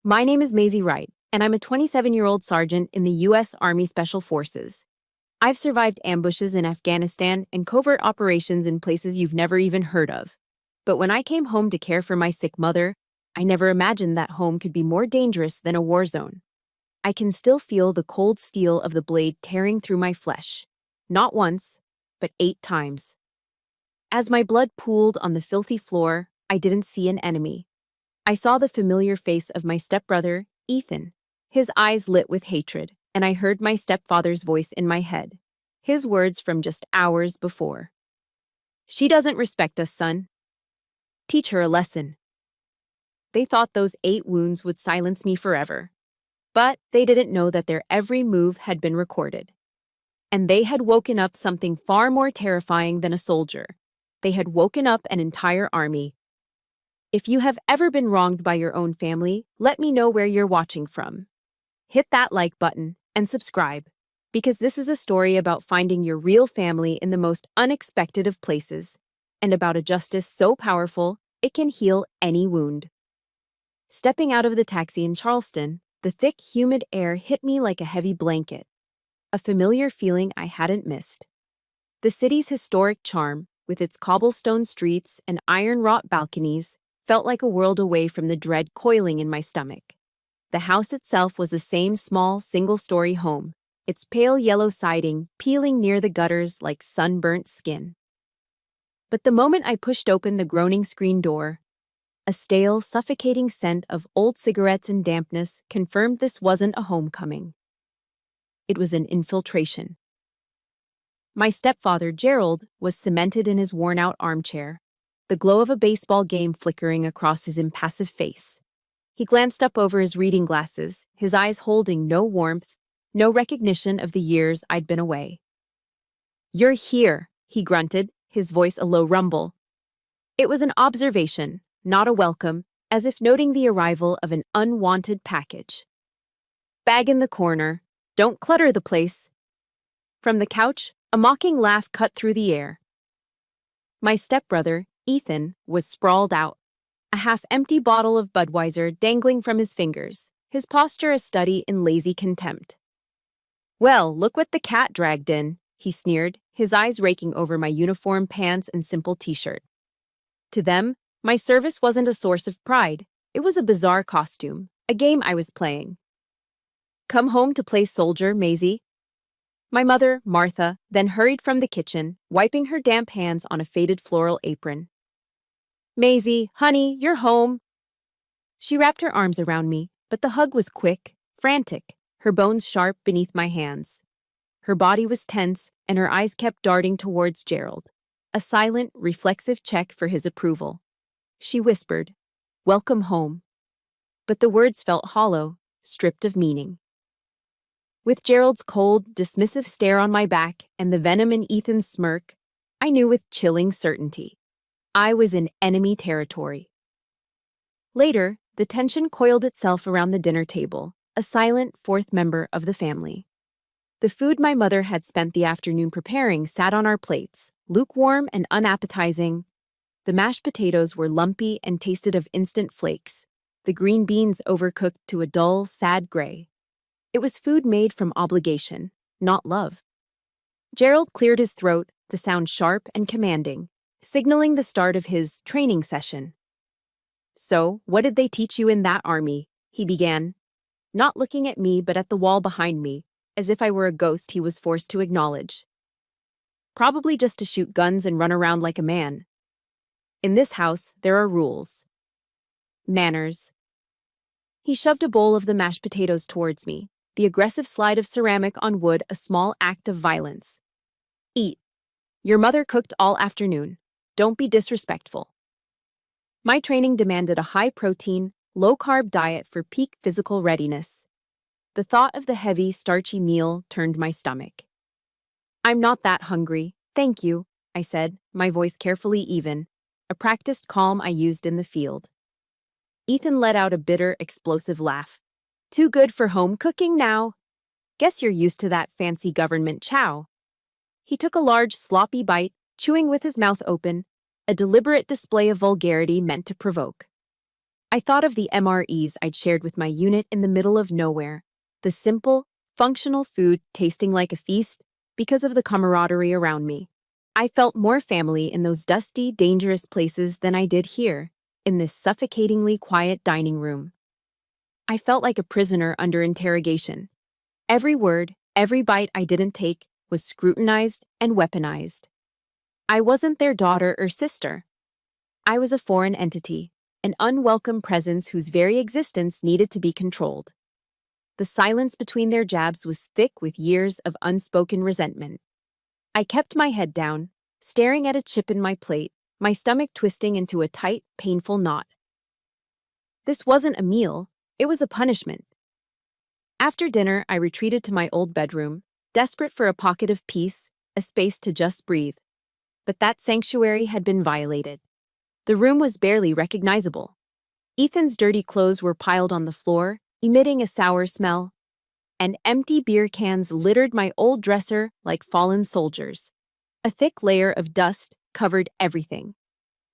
My name is Maisie Wright, and I'm a 27-year-old sergeant in the U.S. Army Special Forces. I've survived ambushes in Afghanistan and covert operations in places you've never even heard of. But when I came home to care for my sick mother, I never imagined that home could be more dangerous than a war zone. I can still feel the cold steel of the blade tearing through my flesh. Not once, but 8 times. As my blood pooled on the filthy floor, I didn't see an enemy. I saw the familiar face of my stepbrother, Ethan. His eyes lit with hatred, and I heard my stepfather's voice in my head. His words from just hours before. "She doesn't respect us, son. Teach her a lesson." They thought those 8 wounds would silence me forever. But they didn't know that their every move had been recorded. And they had woken up something far more terrifying than a soldier. They had woken up an entire army. If you have ever been wronged by your own family, let me know where you're watching from. Hit that like button and subscribe, because this is a story about finding your real family in the most unexpected of places, and about a justice so powerful it can heal any wound. Stepping out of the taxi in Charleston, the thick, humid air hit me like a heavy blanket, a familiar feeling I hadn't missed. The city's historic charm, with its cobblestone streets and iron-wrought balconies, felt like a world away from the dread coiling in my stomach. The house itself was the same small, single-story home, its pale yellow siding peeling near the gutters like sunburnt skin. But the moment I pushed open the groaning screen door, a stale, suffocating scent of old cigarettes and dampness confirmed this wasn't a homecoming. It was an infiltration. My stepfather, Gerald, was cemented in his worn-out armchair, the glow of a baseball game flickering across his impassive face. He glanced up over his reading glasses, his eyes holding no warmth, no recognition of the years I'd been away. "You're here," he grunted, his voice a low rumble. It was an observation, not a welcome, as if noting the arrival of an unwanted package. "Bag in the corner. Don't clutter the place." From the couch, a mocking laugh cut through the air. My stepbrother, Ethan, was sprawled out, a half-empty bottle of Budweiser dangling from his fingers, his posture a study in lazy contempt. "Well, look what the cat dragged in," he sneered, his eyes raking over my uniform pants and simple t-shirt. To them, my service wasn't a source of pride. It was a bizarre costume, a game I was playing. "Come home to play soldier, Maisie." My mother, Martha, then hurried from the kitchen, wiping her damp hands on a faded floral apron. "Maisie, honey, you're home." She wrapped her arms around me, but the hug was quick, frantic, her bones sharp beneath my hands. Her body was tense, and her eyes kept darting towards Gerald, a silent, reflexive check for his approval. She whispered, "Welcome home." But the words felt hollow, stripped of meaning. With Gerald's cold, dismissive stare on my back and the venom in Ethan's smirk, I knew with chilling certainty. I was in enemy territory. Later, the tension coiled itself around the dinner table, a silent fourth member of the family. The food my mother had spent the afternoon preparing sat on our plates, lukewarm and unappetizing. The mashed potatoes were lumpy and tasted of instant flakes, the green beans overcooked to a dull, sad gray. It was food made from obligation, not love. Gerald cleared his throat, the sound sharp and commanding, signaling the start of his training session. "So, what did they teach you in that army?" he began, not looking at me but at the wall behind me, as if I were a ghost he was forced to acknowledge. "Probably just to shoot guns and run around like a man. In this house, there are rules. Manners." He shoved a bowl of the mashed potatoes towards me, the aggressive slide of ceramic on wood a small act of violence. "Eat. Your mother cooked all afternoon. Don't be disrespectful." My training demanded a high-protein, low-carb diet for peak physical readiness. The thought of the heavy, starchy meal turned my stomach. "I'm not that hungry, thank you," I said, my voice carefully even, a practiced calm I used in the field. Ethan let out a bitter, explosive laugh. "Too good for home cooking now. Guess you're used to that fancy government chow." He took a large, sloppy bite, chewing with his mouth open, a deliberate display of vulgarity meant to provoke. I thought of the MREs I'd shared with my unit in the middle of nowhere. The simple, functional food tasting like a feast because of the camaraderie around me. I felt more family in those dusty, dangerous places than I did here, in this suffocatingly quiet dining room. I felt like a prisoner under interrogation. Every word, every bite I didn't take was scrutinized and weaponized. I wasn't their daughter or sister. I was a foreign entity, an unwelcome presence whose very existence needed to be controlled. The silence between their jabs was thick with years of unspoken resentment. I kept my head down, staring at a chip in my plate, my stomach twisting into a tight, painful knot. This wasn't a meal, it was a punishment. After dinner, I retreated to my old bedroom, desperate for a pocket of peace, a space to just breathe. But that sanctuary had been violated. The room was barely recognizable. Ethan's dirty clothes were piled on the floor, emitting a sour smell, and empty beer cans littered my old dresser like fallen soldiers. A thick layer of dust covered everything.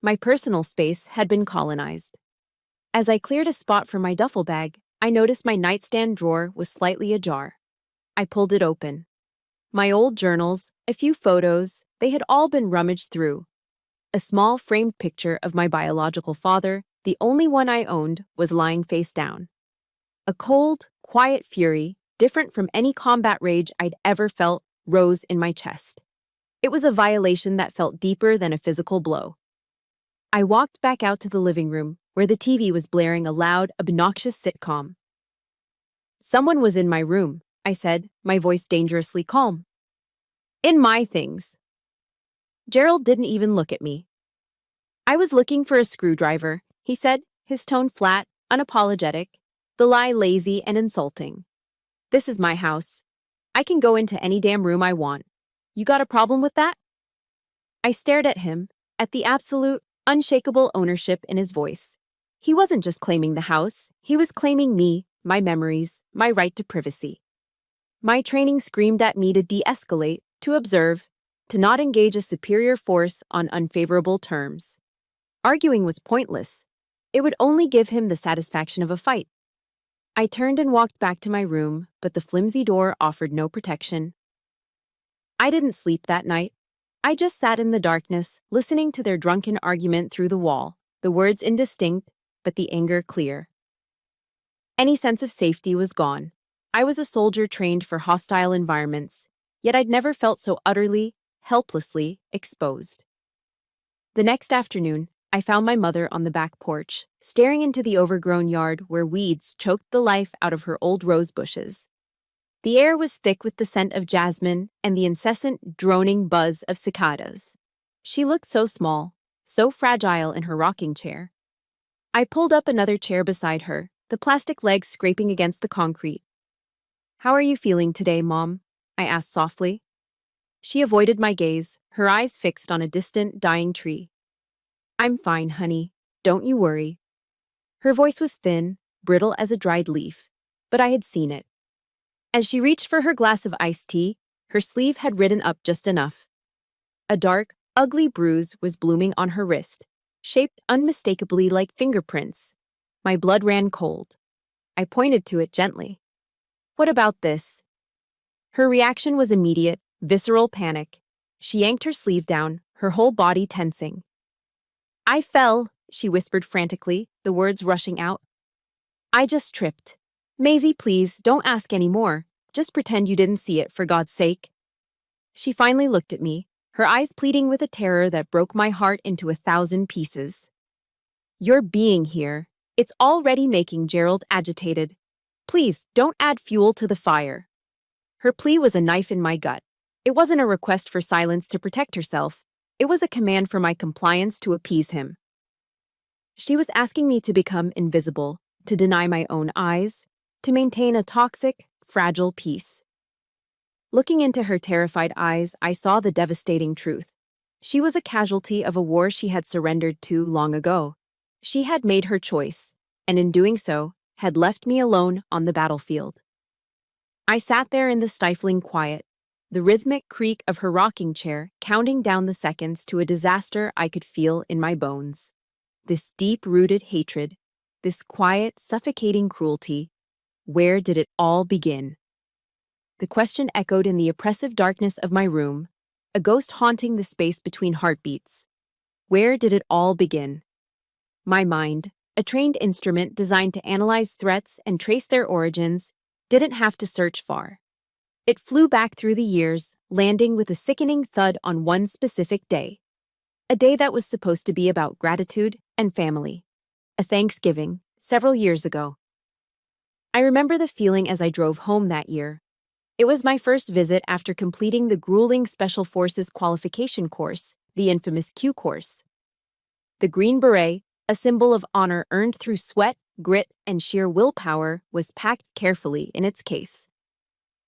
My personal space had been colonized. As I cleared a spot for my duffel bag, I noticed my nightstand drawer was slightly ajar. I pulled it open. My old journals, a few photos, they had all been rummaged through. A small framed picture of my biological father, the only one I owned, was lying face down. A cold, quiet fury, different from any combat rage I'd ever felt, rose in my chest. It was a violation that felt deeper than a physical blow. I walked back out to the living room, where the TV was blaring a loud, obnoxious sitcom. "Someone was in my room," I said, my voice dangerously calm. "In my things." Gerald didn't even look at me. "I was looking for a screwdriver," he said, his tone flat, unapologetic, the lie lazy and insulting. "This is my house. I can go into any damn room I want. You got a problem with that?" I stared at him, at the absolute, unshakable ownership in his voice. He wasn't just claiming the house, he was claiming me, my memories, my right to privacy. My training screamed at me to de-escalate, to observe, to not engage a superior force on unfavorable terms. Arguing was pointless. It would only give him the satisfaction of a fight. I turned and walked back to my room, but the flimsy door offered no protection. I didn't sleep that night. I just sat in the darkness, listening to their drunken argument through the wall, the words indistinct, but the anger clear. Any sense of safety was gone. I was a soldier trained for hostile environments, yet I'd never felt so utterly, helplessly exposed. The next afternoon, I found my mother on the back porch, staring into the overgrown yard where weeds choked the life out of her old rose bushes. The air was thick with the scent of jasmine and the incessant, droning buzz of cicadas. She looked so small, so fragile in her rocking chair. I pulled up another chair beside her, the plastic legs scraping against the concrete. "How are you feeling today, Mom?" I asked softly. She avoided my gaze, her eyes fixed on a distant, dying tree. "I'm fine, honey. Don't you worry." Her voice was thin, brittle as a dried leaf, but I had seen it. As she reached for her glass of iced tea, her sleeve had ridden up just enough. A dark, ugly bruise was blooming on her wrist, shaped unmistakably like fingerprints. My blood ran cold. I pointed to it gently. "What about this?" Her reaction was immediate, visceral panic. She yanked her sleeve down, her whole body tensing. "I fell," she whispered frantically, the words rushing out. "I just tripped. Maisie, please, don't ask any more. Just pretend you didn't see it, for God's sake." She finally looked at me, her eyes pleading with a terror that broke my heart into 1,000 pieces. "Your being here, it's already making Gerald agitated. Please, don't add fuel to the fire." Her plea was a knife in my gut. It wasn't a request for silence to protect herself. It was a command for my compliance to appease him. She was asking me to become invisible, to deny my own eyes, to maintain a toxic, fragile peace. Looking into her terrified eyes, I saw the devastating truth. She was a casualty of a war she had surrendered to long ago. She had made her choice, and in doing so, had left me alone on the battlefield. I sat there in the stifling quiet, the rhythmic creak of her rocking chair counting down the seconds to a disaster I could feel in my bones. This deep-rooted hatred, This quiet, suffocating cruelty. Where did it all begin? The question echoed in the oppressive darkness of my room, a ghost haunting the space between heartbeats. Where did it all begin? My mind, a trained instrument designed to analyze threats and trace their origins, didn't have to search far. It flew back through the years, landing with a sickening thud on one specific day. A day that was supposed to be about gratitude and family. A Thanksgiving, several years ago. I remember the feeling as I drove home that year. It was my first visit after completing the grueling Special Forces qualification course, the infamous Q course. The Green Beret, a symbol of honor earned through sweat, grit, and sheer willpower, was packed carefully in its case.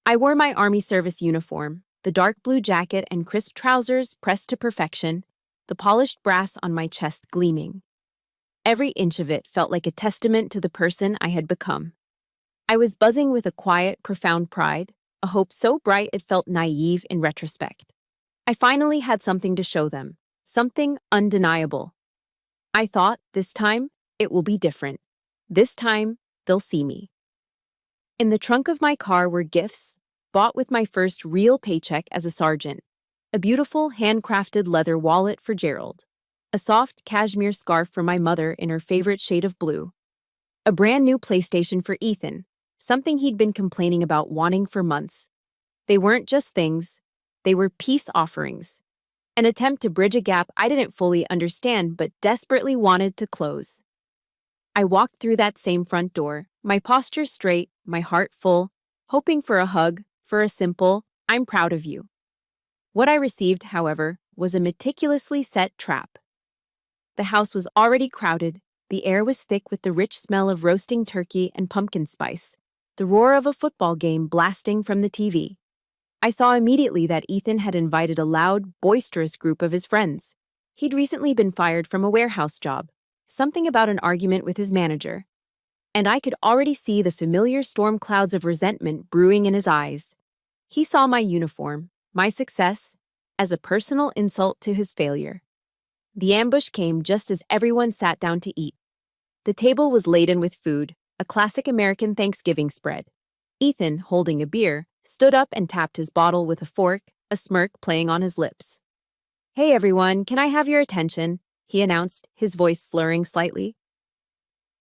I wore my Army service uniform, the dark blue jacket and crisp trousers pressed to perfection, the polished brass on my chest gleaming. Every inch of it felt like a testament to the person I had become. I was buzzing with a quiet, profound pride, a hope so bright it felt naive in retrospect. I finally had something to show them, something undeniable. I thought, this time, it will be different. This time, they'll see me. In the trunk of my car were gifts, bought with my first real paycheck as a sergeant. A beautiful, handcrafted leather wallet for Gerald. A soft cashmere scarf for my mother in her favorite shade of blue. A brand new PlayStation for Ethan, something he'd been complaining about wanting for months. They weren't just things, they were peace offerings. An attempt to bridge a gap I didn't fully understand but desperately wanted to close. I walked through that same front door, my posture straight, my heart full, hoping for a hug, for a simple, "I'm proud of you." What I received, however, was a meticulously set trap. The house was already crowded, the air was thick with the rich smell of roasting turkey and pumpkin spice, the roar of a football game blasting from the TV. I saw immediately that Ethan had invited a loud, boisterous group of his friends. He'd recently been fired from a warehouse job, something about an argument with his manager. And I could already see the familiar storm clouds of resentment brewing in his eyes. He saw my uniform, my success, as a personal insult to his failure. The ambush came just as everyone sat down to eat. The table was laden with food, a classic American Thanksgiving spread. Ethan, holding a beer, stood up and tapped his bottle with a fork, a smirk playing on his lips. "Hey everyone, can I have your attention?" he announced, his voice slurring slightly.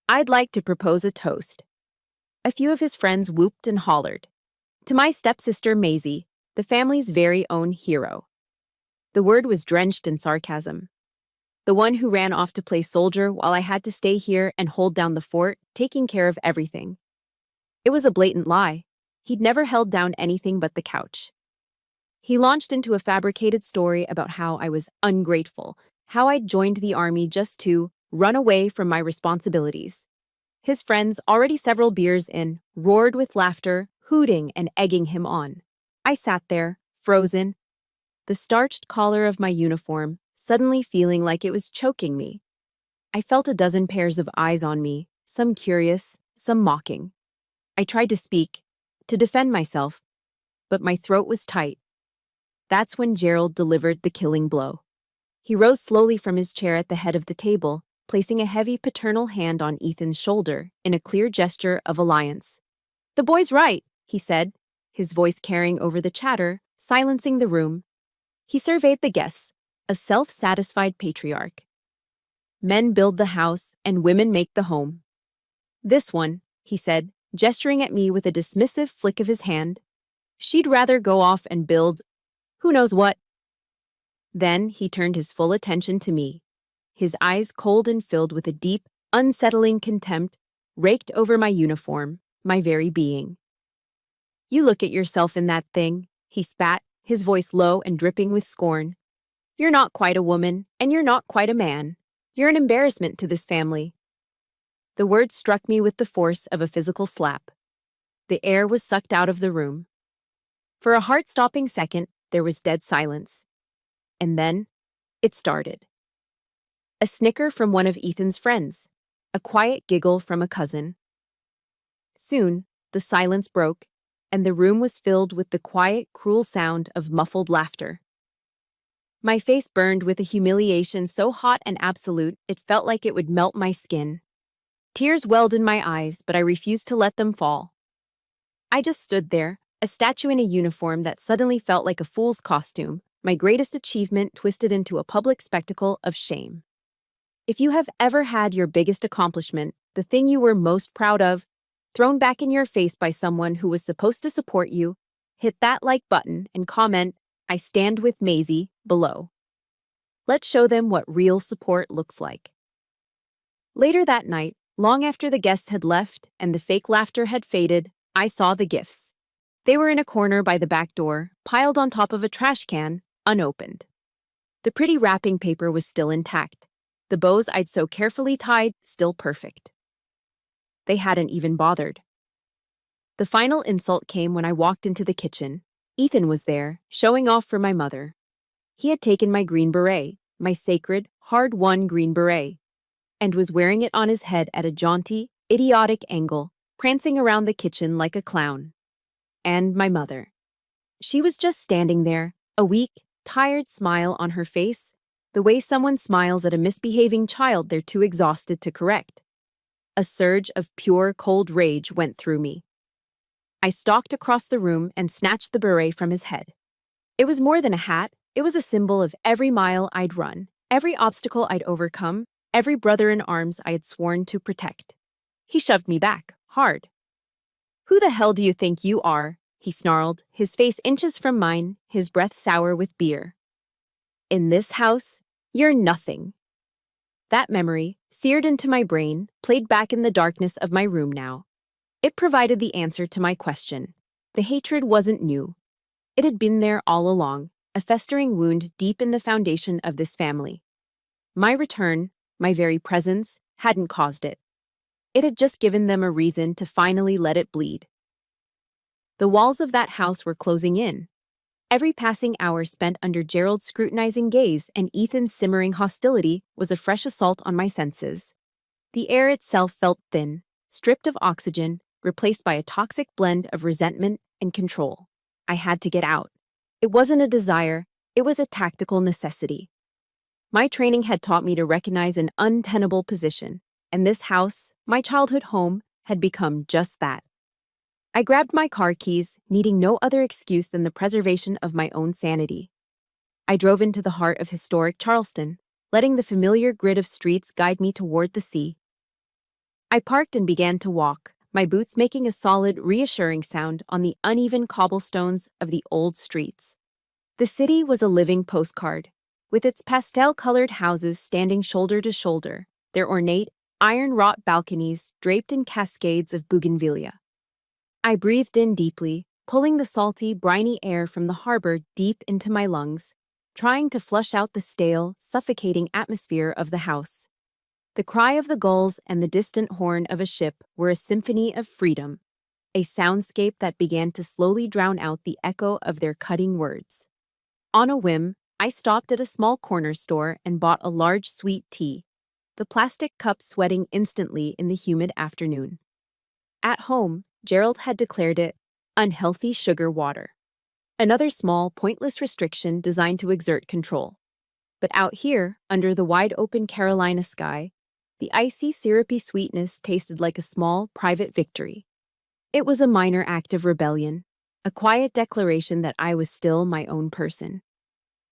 "I'd like to propose a toast." A few of his friends whooped and hollered. To my stepsister Maisie, the family's very own hero. The word was drenched in sarcasm. The one who ran off to play soldier while I had to stay here and hold down the fort, taking care of everything. It was a blatant lie. He'd never held down anything but the couch. He launched into a fabricated story about how I was ungrateful, how I'd joined the army just to run away from my responsibilities. His friends, already several beers in, roared with laughter, hooting and egging him on. I sat there, frozen, the starched collar of my uniform suddenly feeling like it was choking me. I felt a dozen pairs of eyes on me, some curious, some mocking. I tried to speak, to defend myself, but my throat was tight. That's when Gerald delivered the killing blow. He rose slowly from his chair at the head of the table, placing a heavy paternal hand on Ethan's shoulder in a clear gesture of alliance. "The boy's right," he said, his voice carrying over the chatter, silencing the room. He surveyed the guests, a self-satisfied patriarch. "Men build the house and women make the home. This one," he said, gesturing at me with a dismissive flick of his hand, "she'd rather go off and build who knows what." Then he turned his full attention to me. His eyes cold and filled with a deep, unsettling contempt, raked over my uniform, my very being. "You look at yourself in that thing," he spat, his voice low and dripping with scorn. "You're not quite a woman, and you're not quite a man. You're an embarrassment to this family." The words struck me with the force of a physical slap. The air was sucked out of the room. For a heart-stopping second, there was dead silence. And then, it started. A snicker from one of Ethan's friends. A quiet giggle from a cousin. Soon, the silence broke, and the room was filled with the quiet, cruel sound of muffled laughter. My face burned with a humiliation so hot and absolute it felt like it would melt my skin. Tears welled in my eyes, but I refused to let them fall. I just stood there, a statue in a uniform that suddenly felt like a fool's costume, my greatest achievement twisted into a public spectacle of shame. If you have ever had your biggest accomplishment, the thing you were most proud of, thrown back in your face by someone who was supposed to support you, hit that like button and comment, "I stand with Maisie," below. Let's show them what real support looks like. Later that night, long after the guests had left and the fake laughter had faded, I saw the gifts. They were in a corner by the back door, piled on top of a trash can, unopened. The pretty wrapping paper was still intact. The bows I'd so carefully tied, still perfect. They hadn't even bothered. The final insult came when I walked into the kitchen. Ethan was there, showing off for my mother. He had taken my green beret, my sacred, hard-won green beret, and was wearing it on his head at a jaunty, idiotic angle, prancing around the kitchen like a clown. And my mother. She was just standing there, a weak, tired smile on her face, the way someone smiles at a misbehaving child they're too exhausted to correct. A surge of pure, cold rage went through me. I stalked across the room and snatched the beret from his head. It was more than a hat, it was a symbol of every mile I'd run, every obstacle I'd overcome, every brother in arms I had sworn to protect. He shoved me back, hard. "Who the hell do you think you are?" he snarled, his face inches from mine, his breath sour with beer. "In this house, you're nothing." That memory, seared into my brain, played back in the darkness of my room now. It provided the answer to my question. The hatred wasn't new. It had been there all along, a festering wound deep in the foundation of this family. My return, my very presence, hadn't caused it. It had just given them a reason to finally let it bleed. The walls of that house were closing in. Every passing hour spent under Gerald's scrutinizing gaze and Ethan's simmering hostility was a fresh assault on my senses. The air itself felt thin, stripped of oxygen, replaced by a toxic blend of resentment and control. I had to get out. It wasn't a desire, it was a tactical necessity. My training had taught me to recognize an untenable position, and this house, my childhood home, had become just that. I grabbed my car keys, needing no other excuse than the preservation of my own sanity. I drove into the heart of historic Charleston, letting the familiar grid of streets guide me toward the sea. I parked and began to walk, my boots making a solid, reassuring sound on the uneven cobblestones of the old streets. The city was a living postcard, with its pastel-colored houses standing shoulder to shoulder, their ornate, iron-wrought balconies draped in cascades of bougainvillea. I breathed in deeply, pulling the salty, briny air from the harbor deep into my lungs, trying to flush out the stale, suffocating atmosphere of the house. The cry of the gulls and the distant horn of a ship were a symphony of freedom, a soundscape that began to slowly drown out the echo of their cutting words. On a whim, I stopped at a small corner store and bought a large sweet tea, the plastic cup sweating instantly in the humid afternoon. At home, Gerald had declared it unhealthy sugar water, another small, pointless restriction designed to exert control. But out here, under the wide-open Carolina sky, the icy, syrupy sweetness tasted like a small, private victory. It was a minor act of rebellion, a quiet declaration that I was still my own person.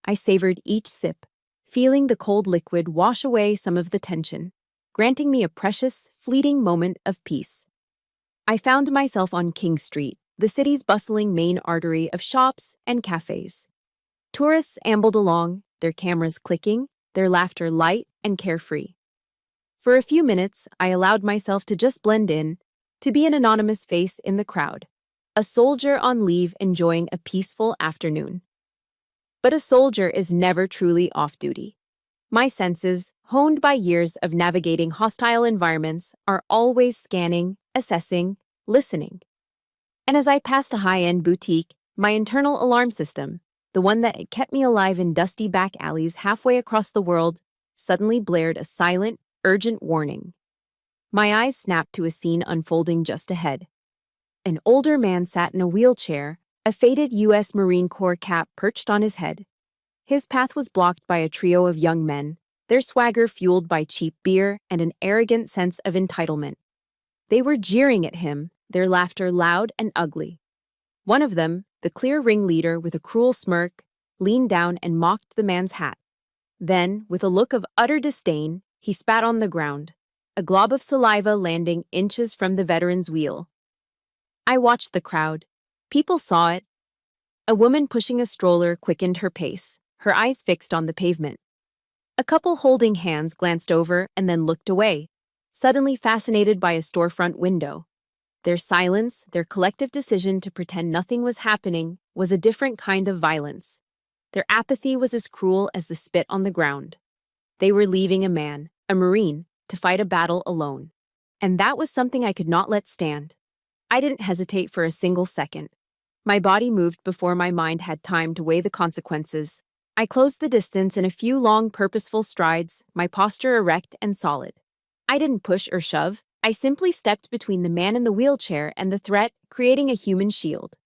I savored each sip, feeling the cold liquid wash away some of the tension, granting me a precious, fleeting moment of peace. I found myself on King Street, the city's bustling main artery of shops and cafes. Tourists ambled along, their cameras clicking, their laughter light and carefree. For a few minutes, I allowed myself to just blend in, to be an anonymous face in the crowd, a soldier on leave enjoying a peaceful afternoon. But a soldier is never truly off duty. My senses, honed by years of navigating hostile environments, are always scanning, assessing, listening. And as I passed a high-end boutique, my internal alarm system, the one that had kept me alive in dusty back alleys halfway across the world, suddenly blared a silent, urgent warning. My eyes snapped to a scene unfolding just ahead. An older man sat in a wheelchair, a faded U.S. Marine Corps cap perched on his head. His path was blocked by a trio of young men, their swagger fueled by cheap beer and an arrogant sense of entitlement. They were jeering at him, their laughter loud and ugly. One of them, the clear ringleader with a cruel smirk, leaned down and mocked the man's hat. Then, with a look of utter disdain, he spat on the ground, a glob of saliva landing inches from the veteran's wheel. I watched the crowd. People saw it. A woman pushing a stroller quickened her pace, her eyes fixed on the pavement. A couple holding hands glanced over and then looked away, suddenly fascinated by a storefront window. Their silence, their collective decision to pretend nothing was happening, was a different kind of violence. Their apathy was as cruel as the spit on the ground. They were leaving a man, a Marine, to fight a battle alone. And that was something I could not let stand. I didn't hesitate for a single second. My body moved before my mind had time to weigh the consequences. I closed the distance in a few long, purposeful strides, my posture erect and solid. I didn't push or shove. I simply stepped between the man in the wheelchair and the threat, creating a human shield.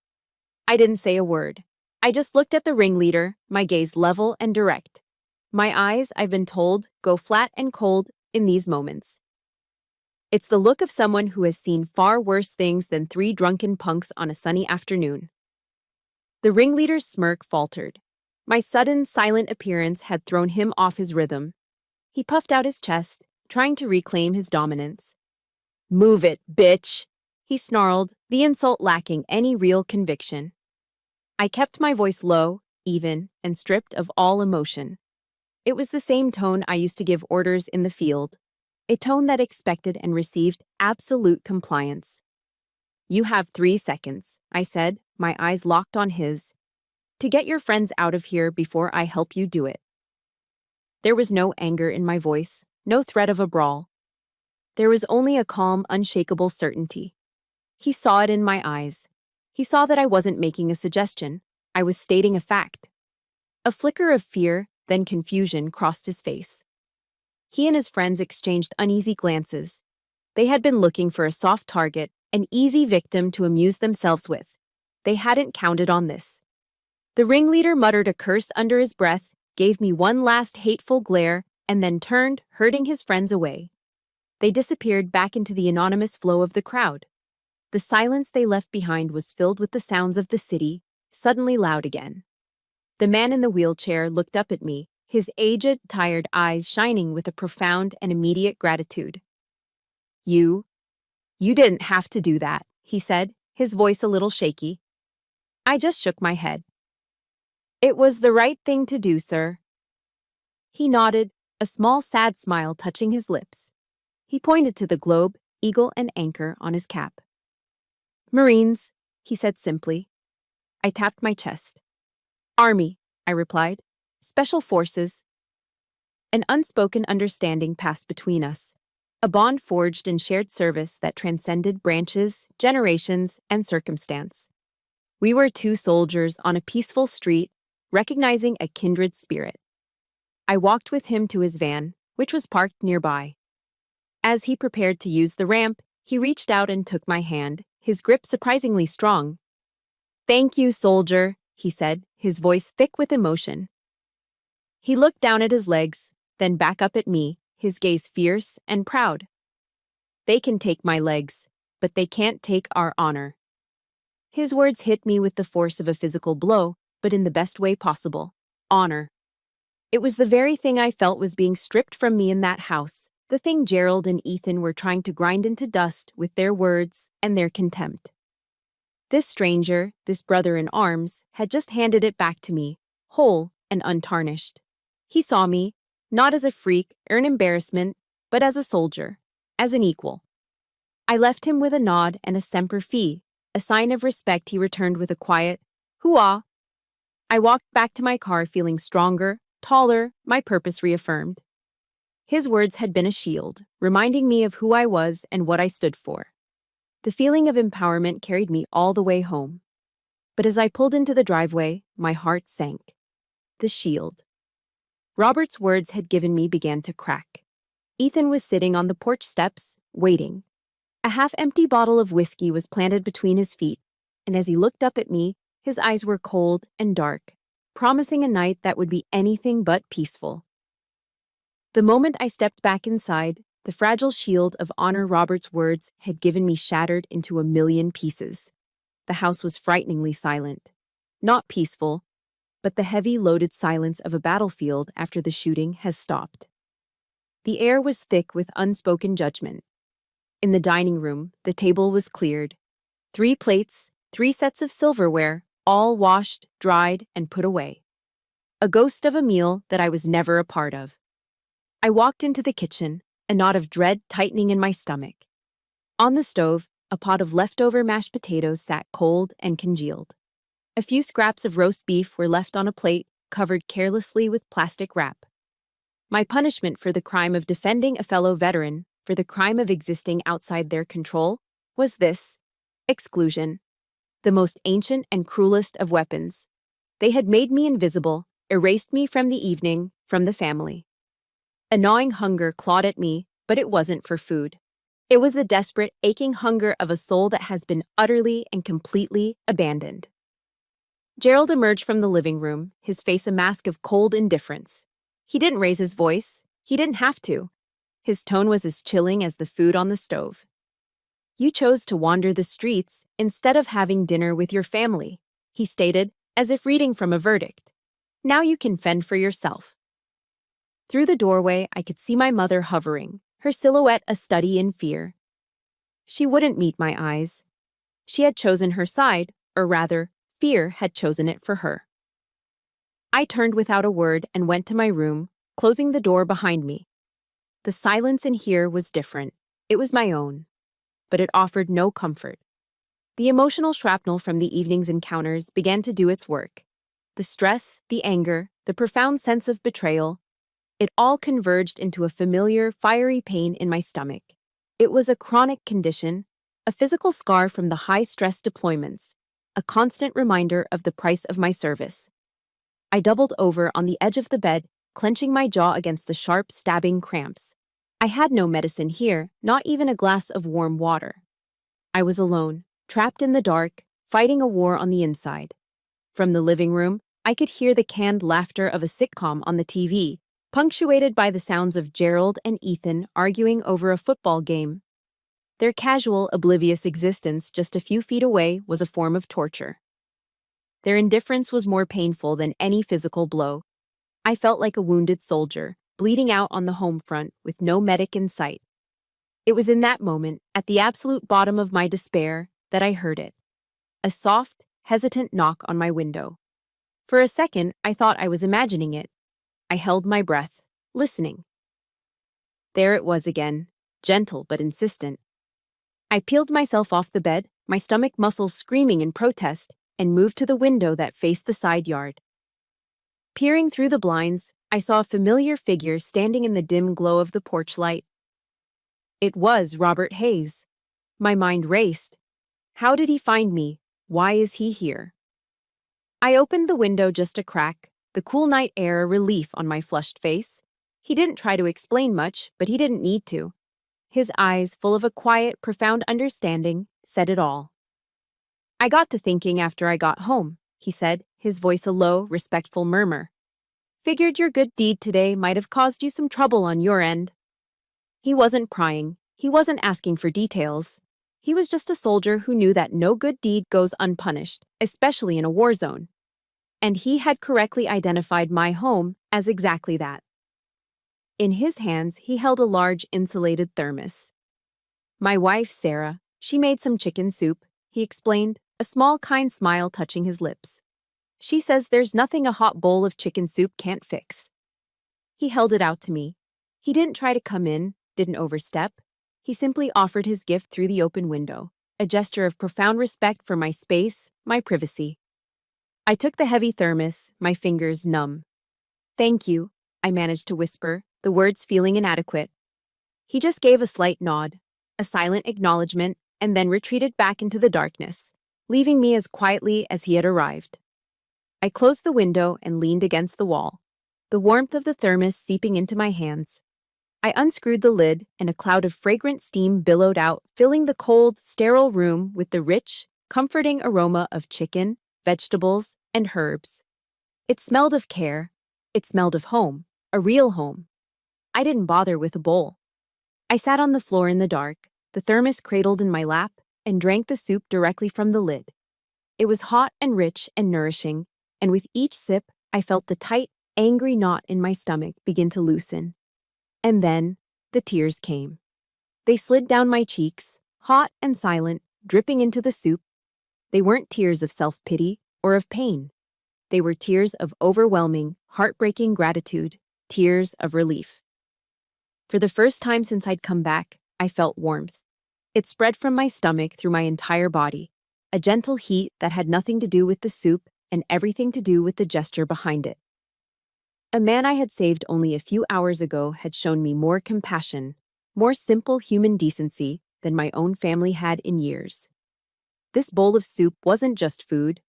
I didn't say a word. I just looked at the ringleader, my gaze level and direct. My eyes, I've been told, go flat and cold in these moments. It's the look of someone who has seen far worse things than 3 drunken punks on a sunny afternoon. The ringleader's smirk faltered. My sudden, silent appearance had thrown him off his rhythm. He puffed out his chest, trying to reclaim his dominance. "Move it, bitch!" he snarled, the insult lacking any real conviction. I kept my voice low, even, and stripped of all emotion. It was the same tone I used to give orders in the field, a tone that expected and received absolute compliance. "You have 3 seconds," I said, my eyes locked on his, "to get your friends out of here before I help you do it." There was no anger in my voice, no threat of a brawl. There was only a calm, unshakable certainty. He saw it in my eyes. He saw that I wasn't making a suggestion. I was stating a fact. A flicker of fear, then confusion, crossed his face. He and his friends exchanged uneasy glances. They had been looking for a soft target, an easy victim to amuse themselves with. They hadn't counted on this. The ringleader muttered a curse under his breath, gave me one last hateful glare, and then turned, herding his friends away. They disappeared back into the anonymous flow of the crowd. The silence they left behind was filled with the sounds of the city, suddenly loud again. The man in the wheelchair looked up at me, his aged, tired eyes shining with a profound and immediate gratitude. You didn't have to do that," he said, his voice a little shaky. I just shook my head. "It was the right thing to do, sir." He nodded, a small sad smile touching his lips. He pointed to the globe, eagle, and anchor on his cap. "Marines," he said simply. I tapped my chest. "Army," I replied. "Special Forces." An unspoken understanding passed between us, a bond forged in shared service that transcended branches, generations, and circumstance. We were 2 soldiers on a peaceful street, recognizing a kindred spirit. I walked with him to his van, which was parked nearby. As he prepared to use the ramp, he reached out and took my hand, his grip surprisingly strong. "Thank you, soldier," he said, his voice thick with emotion. He looked down at his legs, then back up at me, his gaze fierce and proud. "They can take my legs, but they can't take our honor." His words hit me with the force of a physical blow, but in the best way possible. Honor. It was the very thing I felt was being stripped from me in that house, the thing Gerald and Ethan were trying to grind into dust with their words and their contempt. This stranger, this brother in arms, had just handed it back to me, whole and untarnished. He saw me, not as a freak or an embarrassment, but as a soldier, as an equal. I left him with a nod and a semper fi, a sign of respect he returned with a quiet, "Hoo-ah." I walked back to my car feeling stronger, taller, my purpose reaffirmed. His words had been a shield, reminding me of who I was and what I stood for. The feeling of empowerment carried me all the way home. But as I pulled into the driveway, my heart sank. The shield. Robert's words had given me began to crack. Ethan was sitting on the porch steps, waiting. A half-empty bottle of whiskey was planted between his feet, and as he looked up at me, his eyes were cold and dark, promising a night that would be anything but peaceful. The moment I stepped back inside, the fragile shield of honor Robert's words had given me shattered into a million pieces. The house was frighteningly silent. Not peaceful, but the heavy, loaded silence of a battlefield after the shooting has stopped. The air was thick with unspoken judgment. In the dining room, the table was cleared. 3 plates, 3 sets of silverware, all washed, dried, and put away. A ghost of a meal that I was never a part of. I walked into the kitchen, a knot of dread tightening in my stomach. On the stove, a pot of leftover mashed potatoes sat cold and congealed. A few scraps of roast beef were left on a plate, covered carelessly with plastic wrap. My punishment for the crime of defending a fellow veteran, for the crime of existing outside their control, was this: exclusion. The most ancient and cruelest of weapons. They had made me invisible, erased me from the evening, from the family. A gnawing hunger clawed at me, but it wasn't for food. It was the desperate, aching hunger of a soul that has been utterly and completely abandoned. Gerald emerged from the living room, his face a mask of cold indifference. He didn't raise his voice. He didn't have to. His tone was as chilling as the food on the stove. "You chose to wander the streets instead of having dinner with your family," he stated, as if reading from a verdict. "Now you can fend for yourself." Through the doorway, I could see my mother hovering, her silhouette a study in fear. She wouldn't meet my eyes. She had chosen her side, or rather, fear had chosen it for her. I turned without a word and went to my room, closing the door behind me. The silence in here was different. It was my own. But it offered no comfort. The emotional shrapnel from the evening's encounters began to do its work. The stress, the anger, the profound sense of betrayal, it all converged into a familiar, fiery pain in my stomach. It was a chronic condition, a physical scar from the high-stress deployments, a constant reminder of the price of my service. I doubled over on the edge of the bed, clenching my jaw against the sharp, stabbing cramps. I had no medicine here, not even a glass of warm water. I was alone, trapped in the dark, fighting a war on the inside. From the living room, I could hear the canned laughter of a sitcom on the TV, punctuated by the sounds of Gerald and Ethan arguing over a football game. Their casual, oblivious existence just a few feet away was a form of torture. Their indifference was more painful than any physical blow. I felt like a wounded soldier, bleeding out on the home front with no medic in sight. It was in that moment, at the absolute bottom of my despair, that I heard it. A soft, hesitant knock on my window. For a second, I thought I was imagining it. I held my breath, listening. There it was again, gentle but insistent. I peeled myself off the bed, my stomach muscles screaming in protest, and moved to the window that faced the side yard. Peering through the blinds, I saw a familiar figure standing in the dim glow of the porch light. It was Robert Hayes. My mind raced. How did he find me? Why is he here? I opened the window just a crack, the cool night air a relief on my flushed face. He didn't try to explain much, but he didn't need to. His eyes, full of a quiet, profound understanding, said it all. "I got to thinking after I got home," he said, his voice a low, respectful murmur. "Figured your good deed today might have caused you some trouble on your end." He wasn't prying. He wasn't asking for details. He was just a soldier who knew that no good deed goes unpunished, especially in a war zone. And he had correctly identified my home as exactly that. In his hands, he held a large insulated thermos. "My wife, Sarah, she made some chicken soup," he explained, a small, kind smile touching his lips. "She says there's nothing a hot bowl of chicken soup can't fix." He held it out to me. He didn't try to come in, didn't overstep. He simply offered his gift through the open window, a gesture of profound respect for my space, my privacy. I took the heavy thermos, my fingers numb. "Thank you," I managed to whisper, the words feeling inadequate. He just gave a slight nod, a silent acknowledgement, and then retreated back into the darkness, leaving me as quietly as he had arrived. I closed the window and leaned against the wall, the warmth of the thermos seeping into my hands. I unscrewed the lid, and a cloud of fragrant steam billowed out, filling the cold, sterile room with the rich, comforting aroma of chicken, vegetables, and herbs. It smelled of care. It smelled of home, a real home. I didn't bother with a bowl. I sat on the floor in the dark, the thermos cradled in my lap, and drank the soup directly from the lid. It was hot and rich and nourishing, and with each sip, I felt the tight, angry knot in my stomach begin to loosen. And then, the tears came. They slid down my cheeks, hot and silent, dripping into the soup. They weren't tears of self-pity or of pain. They were tears of overwhelming, heartbreaking gratitude, tears of relief. For the first time since I'd come back, I felt warmth. It spread from my stomach through my entire body, a gentle heat that had nothing to do with the soup and everything to do with the gesture behind it. A man I had saved only a few hours ago had shown me more compassion, more simple human decency than my own family had in years. This bowl of soup wasn't just food,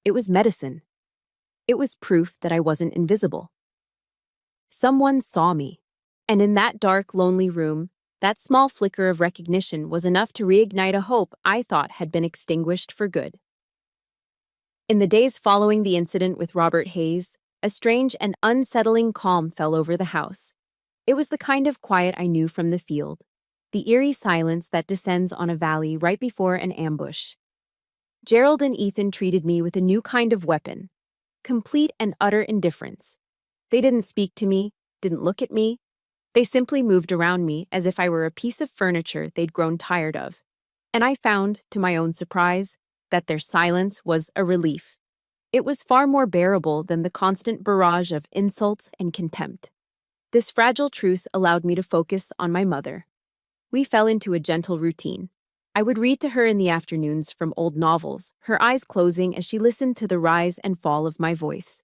it was medicine. It was proof that I wasn't invisible. Someone saw me, and in that dark, lonely room, that small flicker of recognition was enough to reignite a hope I thought had been extinguished for good. In the days following the incident with Robert Hayes, a strange and unsettling calm fell over the house. It was the kind of quiet I knew from the field, the eerie silence that descends on a valley right before an ambush. Gerald and Ethan treated me with a new kind of weapon, complete and utter indifference. They didn't speak to me, didn't look at me. They simply moved around me as if I were a piece of furniture they'd grown tired of. And I found, to my own surprise, that their silence was a relief. It was far more bearable than the constant barrage of insults and contempt. This fragile truce allowed me to focus on my mother. We fell into a gentle routine. I would read to her in the afternoons from old novels, her eyes closing as she listened to the rise and fall of my voice.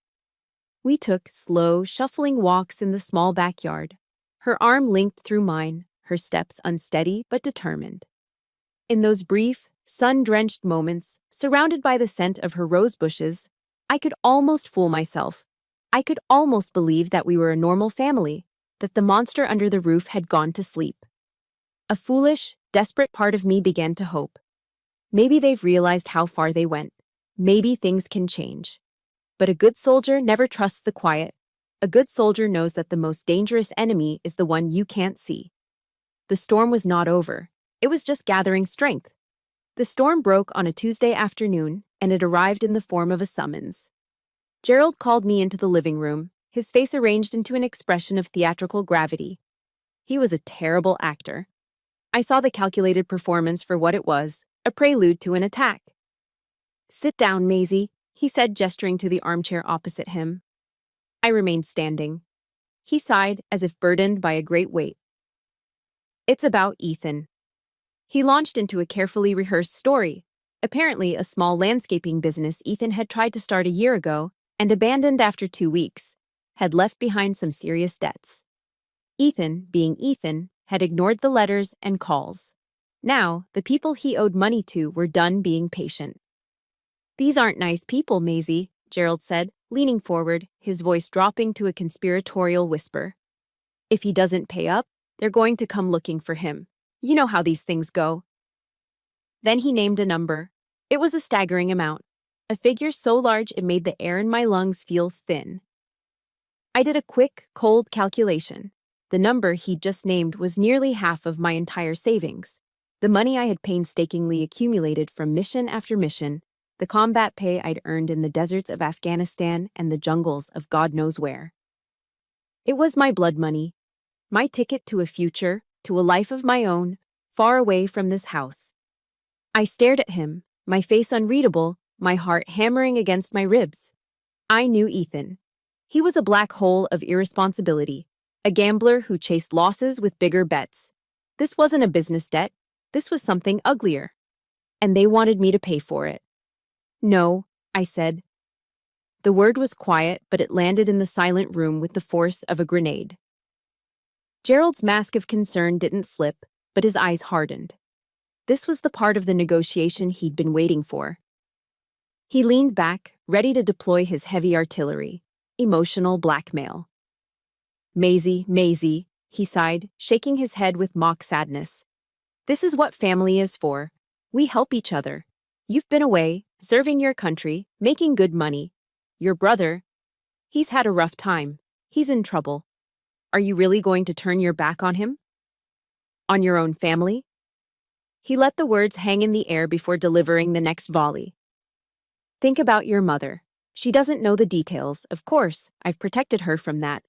We took slow, shuffling walks in the small backyard, her arm linked through mine, her steps unsteady but determined. In those brief, sun-drenched moments, surrounded by the scent of her rose bushes, I could almost fool myself. I could almost believe that we were a normal family, that the monster under the roof had gone to sleep. A foolish, desperate part of me began to hope. Maybe they've realized how far they went. Maybe things can change. But a good soldier never trusts the quiet. A good soldier knows that the most dangerous enemy is the one you can't see. The storm was not over. It was just gathering strength. The storm broke on a Tuesday afternoon, and it arrived in the form of a summons. Gerald called me into the living room, his face arranged into an expression of theatrical gravity. He was a terrible actor. I saw the calculated performance for what it was, a prelude to an attack. "Sit down, Maisie," he said, gesturing to the armchair opposite him. I remained standing. He sighed as if burdened by a great weight. "It's about Ethan." He launched into a carefully rehearsed story, apparently a small landscaping business Ethan had tried to start a year ago and abandoned after 2 weeks, had left behind some serious debts. Ethan, being Ethan, had ignored the letters and calls. Now, the people he owed money to were done being patient. "These aren't nice people, Maisie," Gerald said, leaning forward, his voice dropping to a conspiratorial whisper. "If he doesn't pay up, they're going to come looking for him. You know how these things go." Then he named a number. It was a staggering amount, a figure so large it made the air in my lungs feel thin. I did a quick, cold calculation. The number he'd just named was nearly half of my entire savings, the money I had painstakingly accumulated from mission after mission, the combat pay I'd earned in the deserts of Afghanistan and the jungles of God knows where. It was my blood money, my ticket to a future, to a life of my own, far away from this house. I stared at him, my face unreadable, my heart hammering against my ribs. I knew Ethan. He was a black hole of irresponsibility, a gambler who chased losses with bigger bets. This wasn't a business debt. This was something uglier. And they wanted me to pay for it. "No," I said. The word was quiet, but it landed in the silent room with the force of a grenade. Gerald's mask of concern didn't slip, but his eyes hardened. This was the part of the negotiation he'd been waiting for. He leaned back, ready to deploy his heavy artillery, emotional blackmail. "Maisie, Maisie," he sighed, shaking his head with mock sadness. "This is what family is for. We help each other. You've been away, serving your country, making good money. Your brother, he's had a rough time. He's in trouble. Are you really going to turn your back on him? On your own family? He let the words hang in the air before delivering the next volley. Think about your mother. She doesn't know the details, of course, I've protected her from that.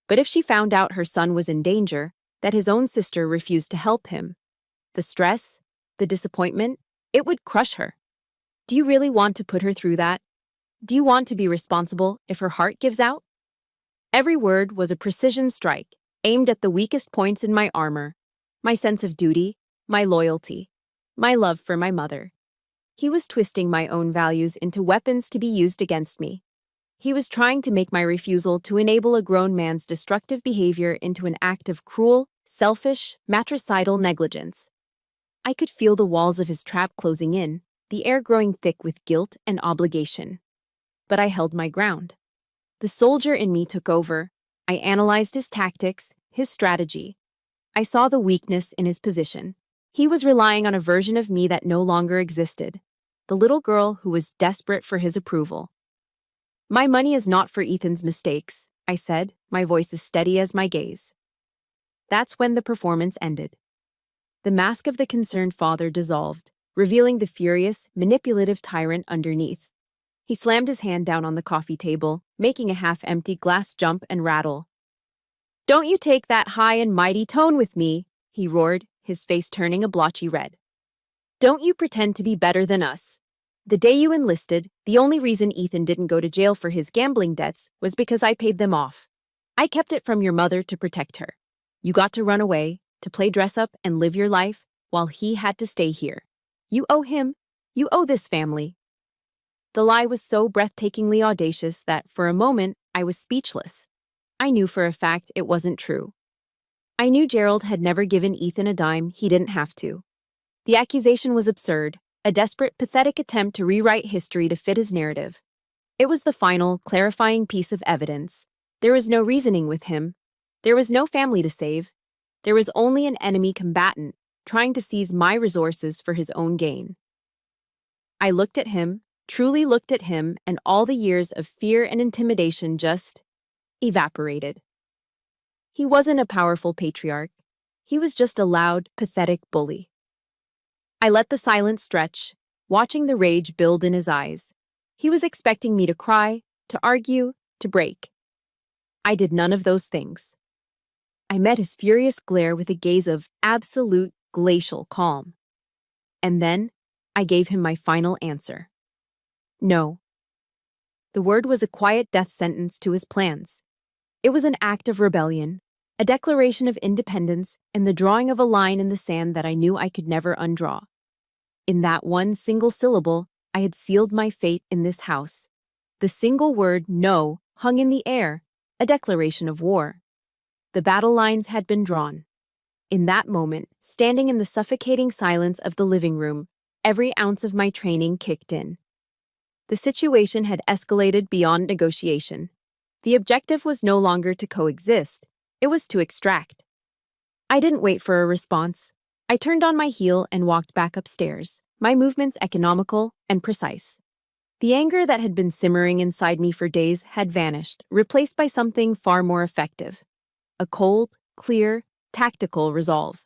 But if she found out her son was in danger, that his own sister refused to help him, the stress, the disappointment, it would crush her. Do you really want to put her through that? Do you want to be responsible if her heart gives out? Every word was a precision strike, aimed at the weakest points in my armor, my sense of duty, my loyalty, my love for my mother. He was twisting my own values into weapons to be used against me. He was trying to make my refusal to enable a grown man's destructive behavior into an act of cruel, selfish, matricidal negligence. I could feel the walls of his trap closing in, the air growing thick with guilt and obligation. But I held my ground. The soldier in me took over. I analyzed his tactics, his strategy. I saw the weakness in his position. He was relying on a version of me that no longer existed, the little girl who was desperate for his approval. My money is not for Ethan's mistakes, I said, my voice as steady as my gaze. That's when the performance ended. The mask of the concerned father dissolved, revealing the furious, manipulative tyrant underneath. He slammed his hand down on the coffee table, making a half-empty glass jump and rattle. "Don't you take that high and mighty tone with me," he roared, his face turning a blotchy red. "Don't you pretend to be better than us. The day you enlisted, the only reason Ethan didn't go to jail for his gambling debts was because I paid them off. I kept it from your mother to protect her. You got to run away, to play dress-up and live your life, while he had to stay here. You owe him. You owe this family." The lie was so breathtakingly audacious that, for a moment, I was speechless. I knew for a fact it wasn't true. I knew Gerald had never given Ethan a dime he didn't have to. The accusation was absurd, a desperate, pathetic attempt to rewrite history to fit his narrative. It was the final, clarifying piece of evidence. There was no reasoning with him. There was no family to save. There was only an enemy combatant trying to seize my resources for his own gain. I looked at him, truly looked at him, and all the years of fear and intimidation just evaporated. He wasn't a powerful patriarch. He was just a loud, pathetic bully. I let the silence stretch, watching the rage build in his eyes. He was expecting me to cry, to argue, to break. I did none of those things. I met his furious glare with a gaze of absolute glacial calm. And then I gave him my final answer. No. The word was a quiet death sentence to his plans. It was an act of rebellion, a declaration of independence, and the drawing of a line in the sand that I knew I could never undraw. In that one single syllable, I had sealed my fate in this house. The single word "no" hung in the air, a declaration of war. The battle lines had been drawn. In that moment, standing in the suffocating silence of the living room, every ounce of my training kicked in. The situation had escalated beyond negotiation. The objective was no longer to coexist, it was to extract. I didn't wait for a response. I turned on my heel and walked back upstairs, my movements economical and precise. The anger that had been simmering inside me for days had vanished, replaced by something far more effective. A cold, clear, tactical resolve.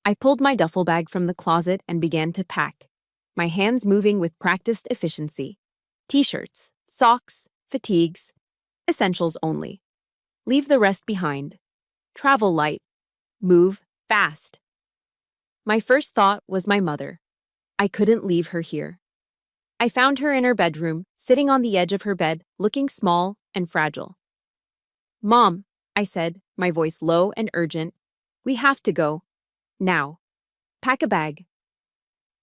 I pulled my duffel bag from the closet and began to pack, my hands moving with practiced efficiency. T-shirts, socks, fatigues, essentials only. Leave the rest behind. Travel light. Move fast. My first thought was my mother. I couldn't leave her here. I found her in her bedroom, sitting on the edge of her bed, looking small and fragile. "Mom," I said, my voice low and urgent, "we have to go. Now. Pack a bag."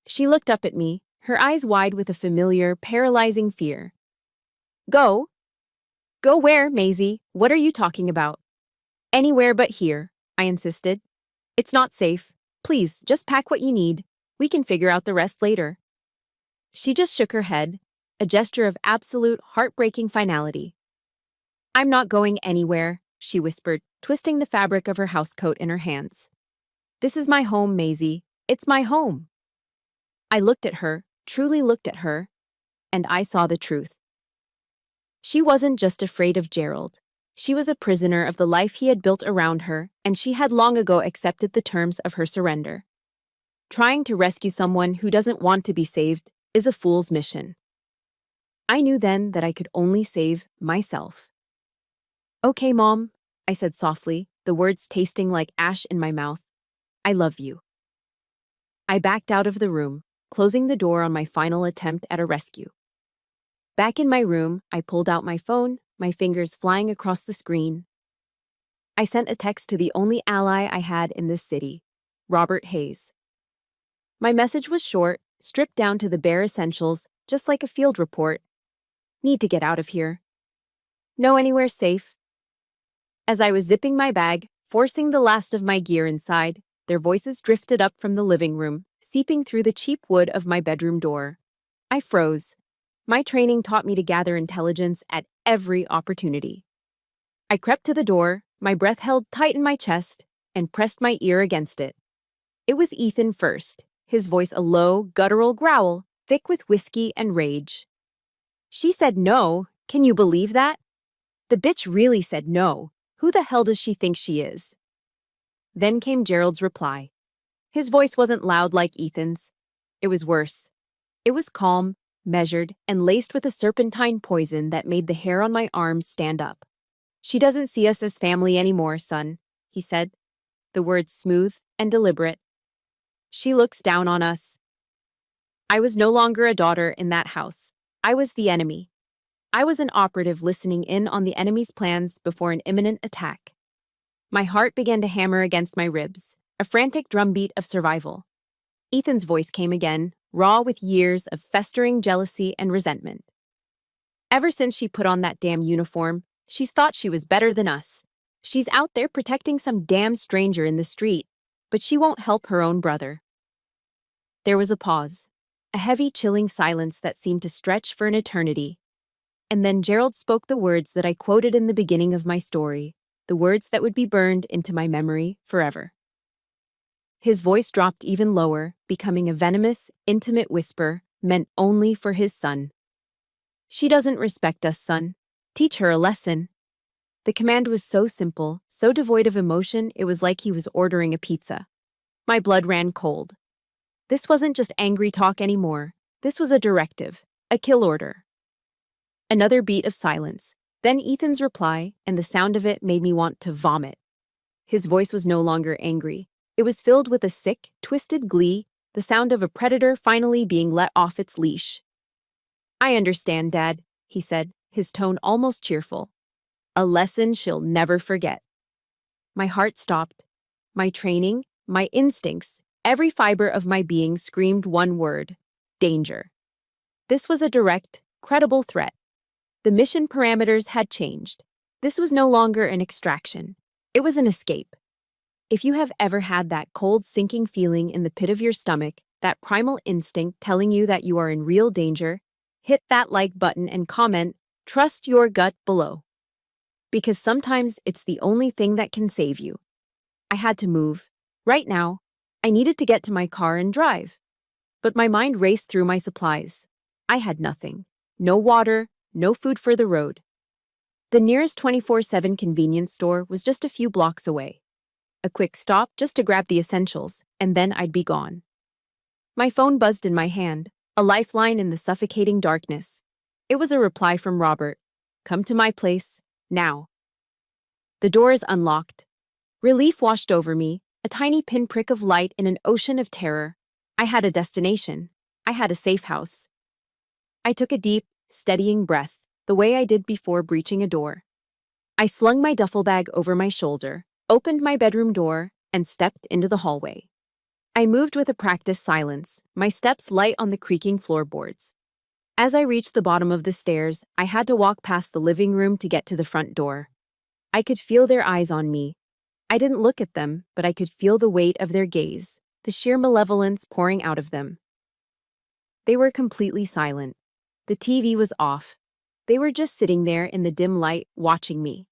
She looked up at me, her eyes wide with a familiar, paralyzing fear. "Go? Go where, Maisie? What are you talking about?" "Anywhere but here," I insisted. "It's not safe. Please, just pack what you need. We can figure out the rest later." She just shook her head, a gesture of absolute, heartbreaking finality. "I'm not going anywhere," she whispered, twisting the fabric of her housecoat in her hands. "This is my home, Maisie. It's my home." I looked at her, truly looked at her, and I saw the truth. She wasn't just afraid of Gerald. She was a prisoner of the life he had built around her, and she had long ago accepted the terms of her surrender. Trying to rescue someone who doesn't want to be saved is a fool's mission. I knew then that I could only save myself. "Okay, Mom," I said softly, the words tasting like ash in my mouth. "I love you." I backed out of the room, closing the door on my final attempt at a rescue. Back in my room, I pulled out my phone, my fingers flying across the screen. I sent a text to the only ally I had in this city, Robert Hayes. My message was short, stripped down to the bare essentials, just like a field report. "Need to get out of here. Know anywhere safe?" As I was zipping my bag, forcing the last of my gear inside, their voices drifted up from the living room, seeping through the cheap wood of my bedroom door. I froze. My training taught me to gather intelligence at every opportunity. I crept to the door, my breath held tight in my chest, and pressed my ear against it. It was Ethan first, his voice a low, guttural growl, thick with whiskey and rage. "She said no. Can you believe that? The bitch really said no. Who the hell does she think she is?" Then came Gerald's reply. His voice wasn't loud like Ethan's. It was worse. It was calm, measured, and laced with a serpentine poison that made the hair on my arms stand up. "She doesn't see us as family anymore, son," he said, the words smooth and deliberate. "She looks down on us." I was no longer a daughter in that house. I was the enemy. I was an operative listening in on the enemy's plans before an imminent attack. My heart began to hammer against my ribs, a frantic drumbeat of survival. Ethan's voice came again, raw with years of festering jealousy and resentment. "Ever since she put on that damn uniform, she's thought she was better than us. She's out there protecting some damn stranger in the street, but she won't help her own brother." There was a pause, a heavy, chilling silence that seemed to stretch for an eternity. And then Gerald spoke the words that I quoted in the beginning of my story, the words that would be burned into my memory forever. His voice dropped even lower, becoming a venomous, intimate whisper meant only for his son. "She doesn't respect us, son. Teach her a lesson." The command was so simple, so devoid of emotion, it was like he was ordering a pizza. My blood ran cold. This wasn't just angry talk anymore. This was a directive, a kill order. Another beat of silence, then Ethan's reply, and the sound of it made me want to vomit. His voice was no longer angry. It was filled with a sick, twisted glee, the sound of a predator finally being let off its leash. "I understand, Dad," he said, his tone almost cheerful. "A lesson she'll never forget." My heart stopped. My training, my instincts, every fiber of my being screamed one word: danger. This was a direct, credible threat. The mission parameters had changed. This was no longer an extraction. It was an escape. If you have ever had that cold, sinking feeling in the pit of your stomach, that primal instinct telling you that you are in real danger, hit that like button and comment, "Trust your gut" below. Because sometimes it's the only thing that can save you. I had to move. Right now, I needed to get to my car and drive. But my mind raced through my supplies. I had nothing. No water, no food for the road. The nearest 24/7 convenience store was just a few blocks away. A quick stop just to grab the essentials, and then I'd be gone. My phone buzzed in my hand, a lifeline in the suffocating darkness. It was a reply from Robert. "Come to my place, now." The door is unlocked. Relief washed over me, a tiny pinprick of light in an ocean of terror. I had a destination. I had a safe house. I took a deep, steadying breath, the way I did before breaching a door. I slung my duffel bag over my shoulder, opened my bedroom door, and stepped into the hallway. I moved with a practiced silence, my steps light on the creaking floorboards. As I reached the bottom of the stairs, I had to walk past the living room to get to the front door. I could feel their eyes on me. I didn't look at them, but I could feel the weight of their gaze, the sheer malevolence pouring out of them. They were completely silent. The TV was off. They were just sitting there in the dim light, watching me.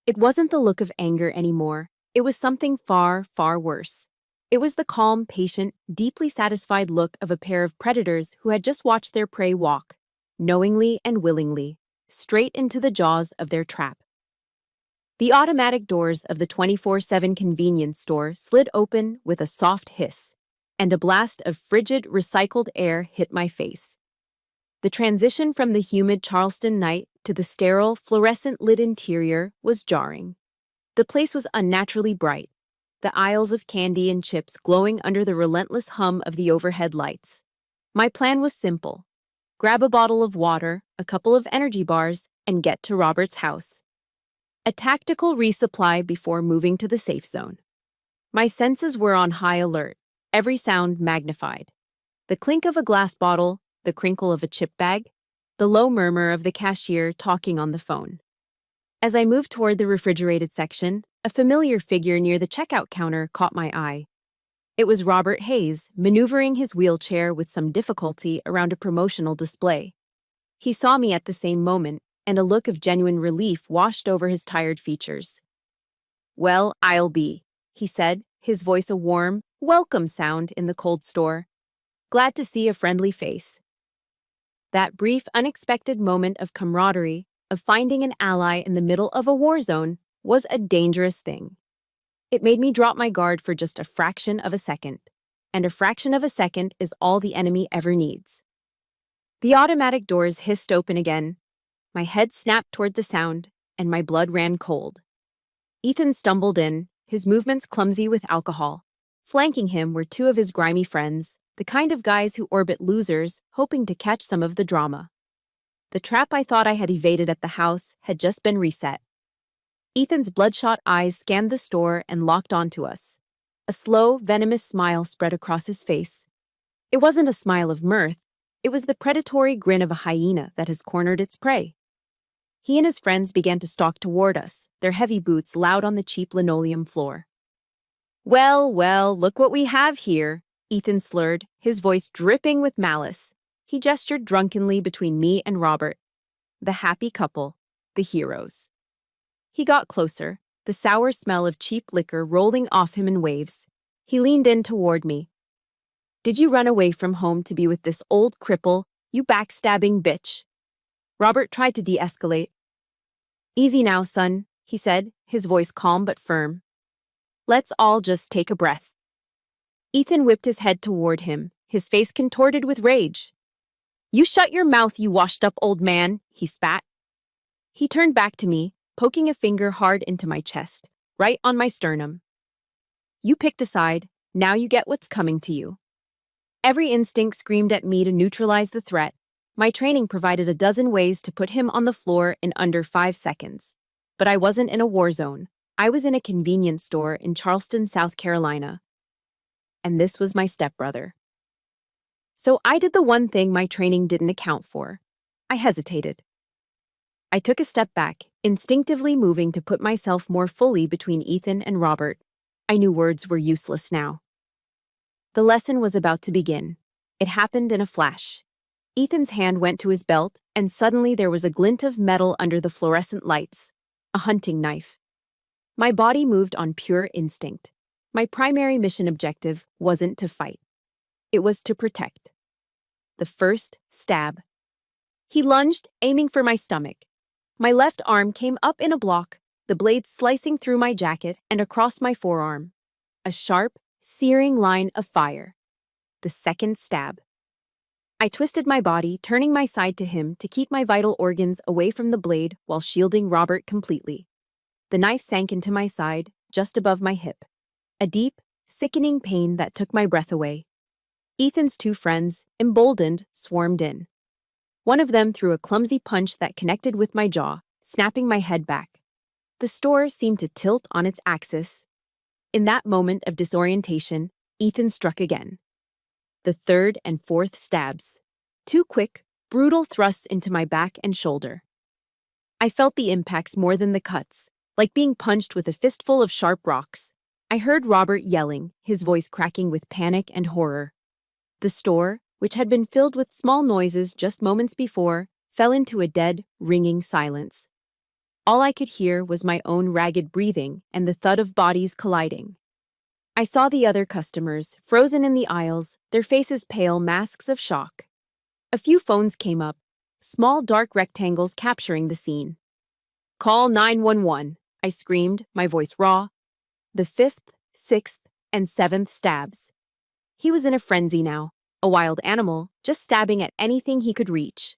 It wasn't the look of anger anymore. It was something far, far worse. It was the calm, patient, deeply satisfied look of a pair of predators who had just watched their prey walk, knowingly and willingly, straight into the jaws of their trap. The automatic doors of the 24/7 convenience store slid open with a soft hiss, and a blast of frigid, recycled air hit my face. The transition from the humid Charleston night to the sterile, fluorescent-lit interior was jarring. The place was unnaturally bright, the aisles of candy and chips glowing under the relentless hum of the overhead lights. My plan was simple: grab a bottle of water, a couple of energy bars, and get to Robert's house. A tactical resupply before moving to the safe zone. My senses were on high alert, every sound magnified. The clink of a glass bottle, the crinkle of a chip bag, the low murmur of the cashier talking on the phone. As I moved toward the refrigerated section, a familiar figure near the checkout counter caught my eye. It was Robert Hayes, maneuvering his wheelchair with some difficulty around a promotional display. He saw me at the same moment, and a look of genuine relief washed over his tired features. "Well, I'll be," he said, his voice a warm, welcome sound in the cold store. "Glad to see a friendly face." That brief, unexpected moment of camaraderie, of finding an ally in the middle of a war zone, was a dangerous thing. It made me drop my guard for just a fraction of a second, and a fraction of a second is all the enemy ever needs. The automatic doors hissed open again. My head snapped toward the sound, and my blood ran cold. Ethan stumbled in, his movements clumsy with alcohol. Flanking him were two of his grimy friends, the kind of guys who orbit losers, hoping to catch some of the drama. The trap I thought I had evaded at the house had just been reset. Ethan's bloodshot eyes scanned the store and locked onto us. A slow, venomous smile spread across his face. It wasn't a smile of mirth. It was the predatory grin of a hyena that has cornered its prey. He and his friends began to stalk toward us, their heavy boots loud on the cheap linoleum floor. "Well, well, look what we have here," Ethan slurred, his voice dripping with malice. He gestured drunkenly between me and Robert. The happy couple, the heroes. He got closer, the sour smell of cheap liquor rolling off him in waves. He leaned in toward me. "Did you run away from home to be with this old cripple, you backstabbing bitch?" Robert tried to de-escalate. "Easy now, son," he said, his voice calm but firm. "Let's all just take a breath." Ethan whipped his head toward him, his face contorted with rage. "You shut your mouth, you washed-up old man," he spat. He turned back to me, poking a finger hard into my chest, right on my sternum. "You picked a side, now you get what's coming to you." Every instinct screamed at me to neutralize the threat. My training provided a dozen ways to put him on the floor in under 5 seconds. But I wasn't in a war zone. I was in a convenience store in Charleston, South Carolina. And this was my stepbrother. So I did the one thing my training didn't account for. I hesitated. I took a step back, instinctively moving to put myself more fully between Ethan and Robert. I knew words were useless now. The lesson was about to begin. It happened in a flash. Ethan's hand went to his belt, and suddenly there was a glint of metal under the fluorescent lights. A hunting knife. My body moved on pure instinct. My primary mission objective wasn't to fight. It was to protect. The first stab. He lunged, aiming for my stomach. My left arm came up in a block, the blade slicing through my jacket and across my forearm. A sharp, searing line of fire. The second stab. I twisted my body, turning my side to him to keep my vital organs away from the blade while shielding Robert completely. The knife sank into my side, just above my hip. A deep, sickening pain that took my breath away. Ethan's two friends, emboldened, swarmed in. One of them threw a clumsy punch that connected with my jaw, snapping my head back. The store seemed to tilt on its axis. In that moment of disorientation, Ethan struck again. The third and fourth stabs. 2 quick, brutal thrusts into my back and shoulder. I felt the impacts more than the cuts, like being punched with a fistful of sharp rocks. I heard Robert yelling, his voice cracking with panic and horror. The store, which had been filled with small noises just moments before, fell into a dead, ringing silence. All I could hear was my own ragged breathing and the thud of bodies colliding. I saw the other customers, frozen in the aisles, their faces pale masks of shock. A few phones came up, small dark rectangles capturing the scene. "Call 911, I screamed, my voice raw. The fifth, sixth, and seventh stabs. He was in a frenzy now, a wild animal, just stabbing at anything he could reach.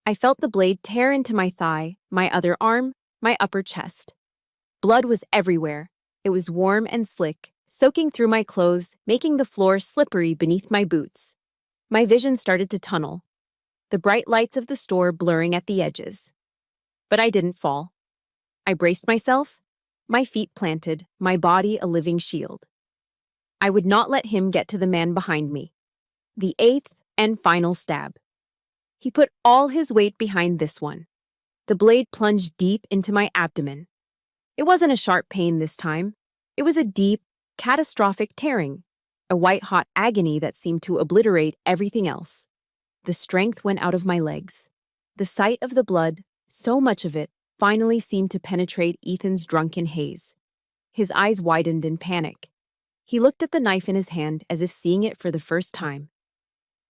I felt the blade tear into my thigh, my other arm, my upper chest. Blood was everywhere. It was warm and slick, soaking through my clothes, making the floor slippery beneath my boots. My vision started to tunnel, the bright lights of the store blurring at the edges. But I didn't fall. I braced myself, my feet planted, my body a living shield. I would not let him get to the man behind me. The eighth and final stab. He put all his weight behind this one. The blade plunged deep into my abdomen. It wasn't a sharp pain this time. It was a deep, catastrophic tearing, a white-hot agony that seemed to obliterate everything else. The strength went out of my legs. The sight of the blood, so much of it, finally seemed to penetrate Ethan's drunken haze. His eyes widened in panic. He looked at the knife in his hand as if seeing it for the first time.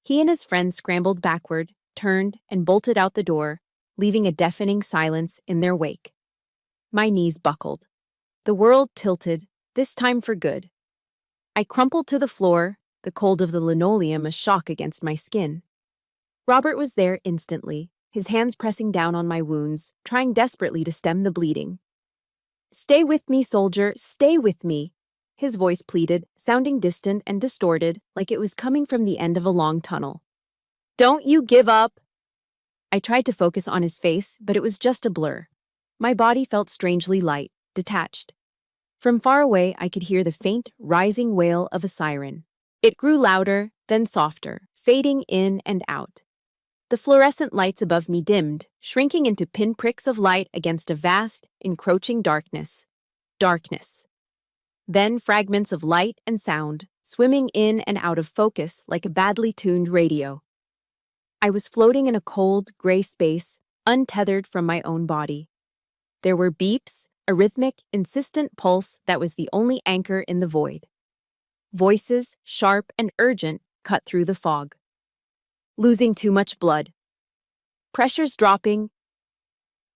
He and his friend scrambled backward, turned, and bolted out the door, leaving a deafening silence in their wake. My knees buckled. The world tilted, this time for good. I crumpled to the floor, the cold of the linoleum a shock against my skin. Robert was there instantly, his hands pressing down on my wounds, trying desperately to stem the bleeding. "Stay with me, soldier, stay with me," his voice pleaded, sounding distant and distorted, like it was coming from the end of a long tunnel. "Don't you give up!" I tried to focus on his face, but it was just a blur. My body felt strangely light, detached. From far away, I could hear the faint, rising wail of a siren. It grew louder, then softer, fading in and out. The fluorescent lights above me dimmed, shrinking into pinpricks of light against a vast, encroaching darkness. Darkness. Then fragments of light and sound, swimming in and out of focus like a badly tuned radio. I was floating in a cold, gray space, untethered from my own body. There were beeps, a rhythmic, insistent pulse that was the only anchor in the void. Voices, sharp and urgent, cut through the fog. Losing too much blood. Pressures dropping.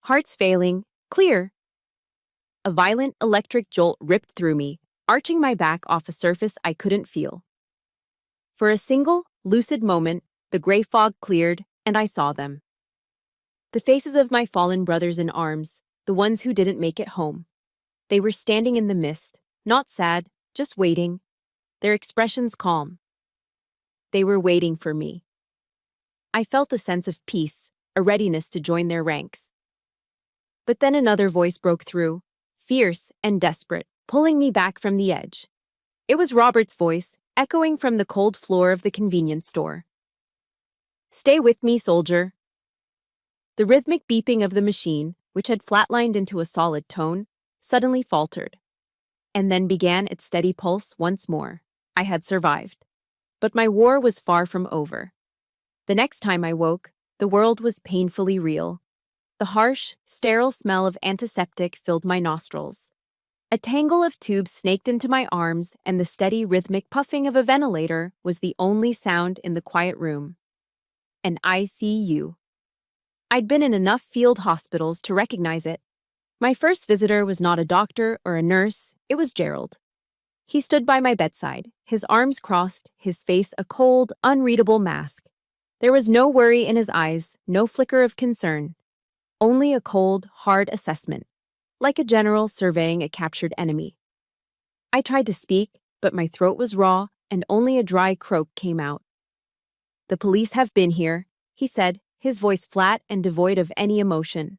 Hearts failing. Clear. A violent electric jolt ripped through me, arching my back off a surface I couldn't feel. For a single, lucid moment, the gray fog cleared, and I saw them. The faces of my fallen brothers in arms, the ones who didn't make it home. They were standing in the mist, not sad, just waiting, their expressions calm. They were waiting for me. I felt a sense of peace, a readiness to join their ranks. But then another voice broke through, fierce and desperate, pulling me back from the edge. It was Robert's voice, echoing from the cold floor of the convenience store. "Stay with me, soldier." The rhythmic beeping of the machine, which had flatlined into a solid tone, suddenly faltered, and then began its steady pulse once more. I had survived. But my war was far from over. The next time I woke, the world was painfully real. The harsh, sterile smell of antiseptic filled my nostrils. A tangle of tubes snaked into my arms, and the steady rhythmic puffing of a ventilator was the only sound in the quiet room. An ICU. I'd been in enough field hospitals to recognize it. My first visitor was not a doctor or a nurse, it was Gerald. He stood by my bedside, his arms crossed, his face a cold, unreadable mask. There was no worry in his eyes, no flicker of concern. Only a cold, hard assessment, like a general surveying a captured enemy. I tried to speak, but my throat was raw, and only a dry croak came out. "The police have been here," he said, his voice flat and devoid of any emotion.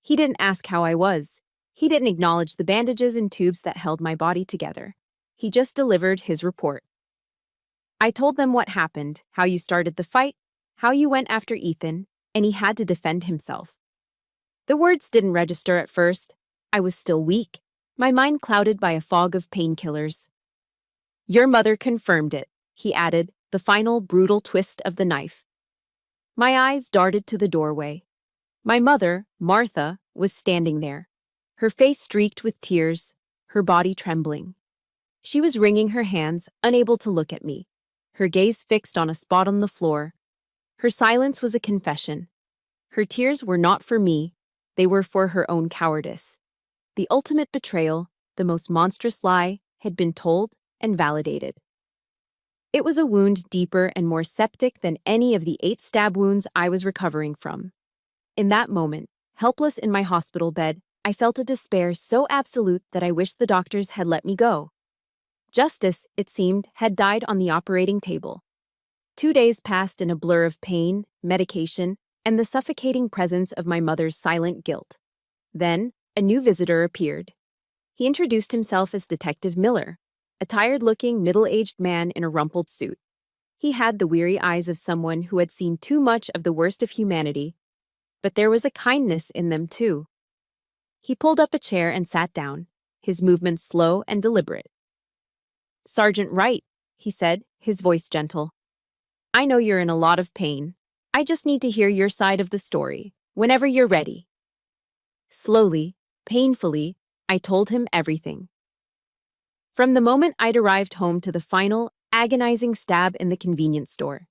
He didn't ask how I was. He didn't acknowledge the bandages and tubes that held my body together. He just delivered his report. I told them what happened, how you started the fight, how you went after Ethan, and he had to defend himself. The words didn't register at first. I was still weak, my mind clouded by a fog of painkillers. "Your mother confirmed it," he added, the final brutal twist of the knife. My eyes darted to the doorway. My mother, Martha, was standing there, her face streaked with tears, her body trembling. She was wringing her hands, unable to look at me, her gaze fixed on a spot on the floor. Her silence was a confession. Her tears were not for me, they were for her own cowardice. The ultimate betrayal, the most monstrous lie, had been told and validated. It was a wound deeper and more septic than any of the 8 stab wounds I was recovering from. In that moment, helpless in my hospital bed, I felt a despair so absolute that I wished the doctors had let me go. Justice, it seemed, had died on the operating table. 2 days passed in a blur of pain, medication, and the suffocating presence of my mother's silent guilt. Then, a new visitor appeared. He introduced himself as Detective Miller, a tired-looking, middle-aged man in a rumpled suit. He had the weary eyes of someone who had seen too much of the worst of humanity, but there was a kindness in them too. He pulled up a chair and sat down, his movements slow and deliberate. "Sergeant Wright," he said, his voice gentle. "I know you're in a lot of pain. I just need to hear your side of the story, whenever you're ready." Slowly, painfully, I told him everything. From the moment I'd arrived home to the final, agonizing stab in the convenience store.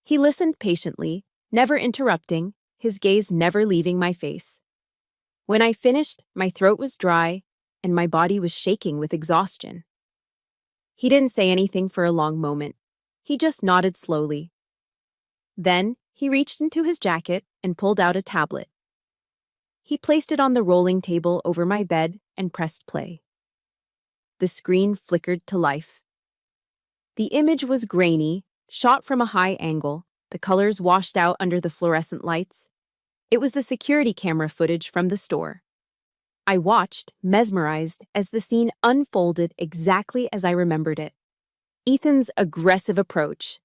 He listened patiently, never interrupting, his gaze never leaving my face. When I finished, my throat was dry, and my body was shaking with exhaustion. He didn't say anything for a long moment. He just nodded slowly. Then, he reached into his jacket and pulled out a tablet. He placed it on the rolling table over my bed and pressed play. The screen flickered to life. The image was grainy, shot from a high angle, the colors washed out under the fluorescent lights. It was the security camera footage from the store. I watched, mesmerized, as the scene unfolded exactly as I remembered it. Ethan's aggressive approach,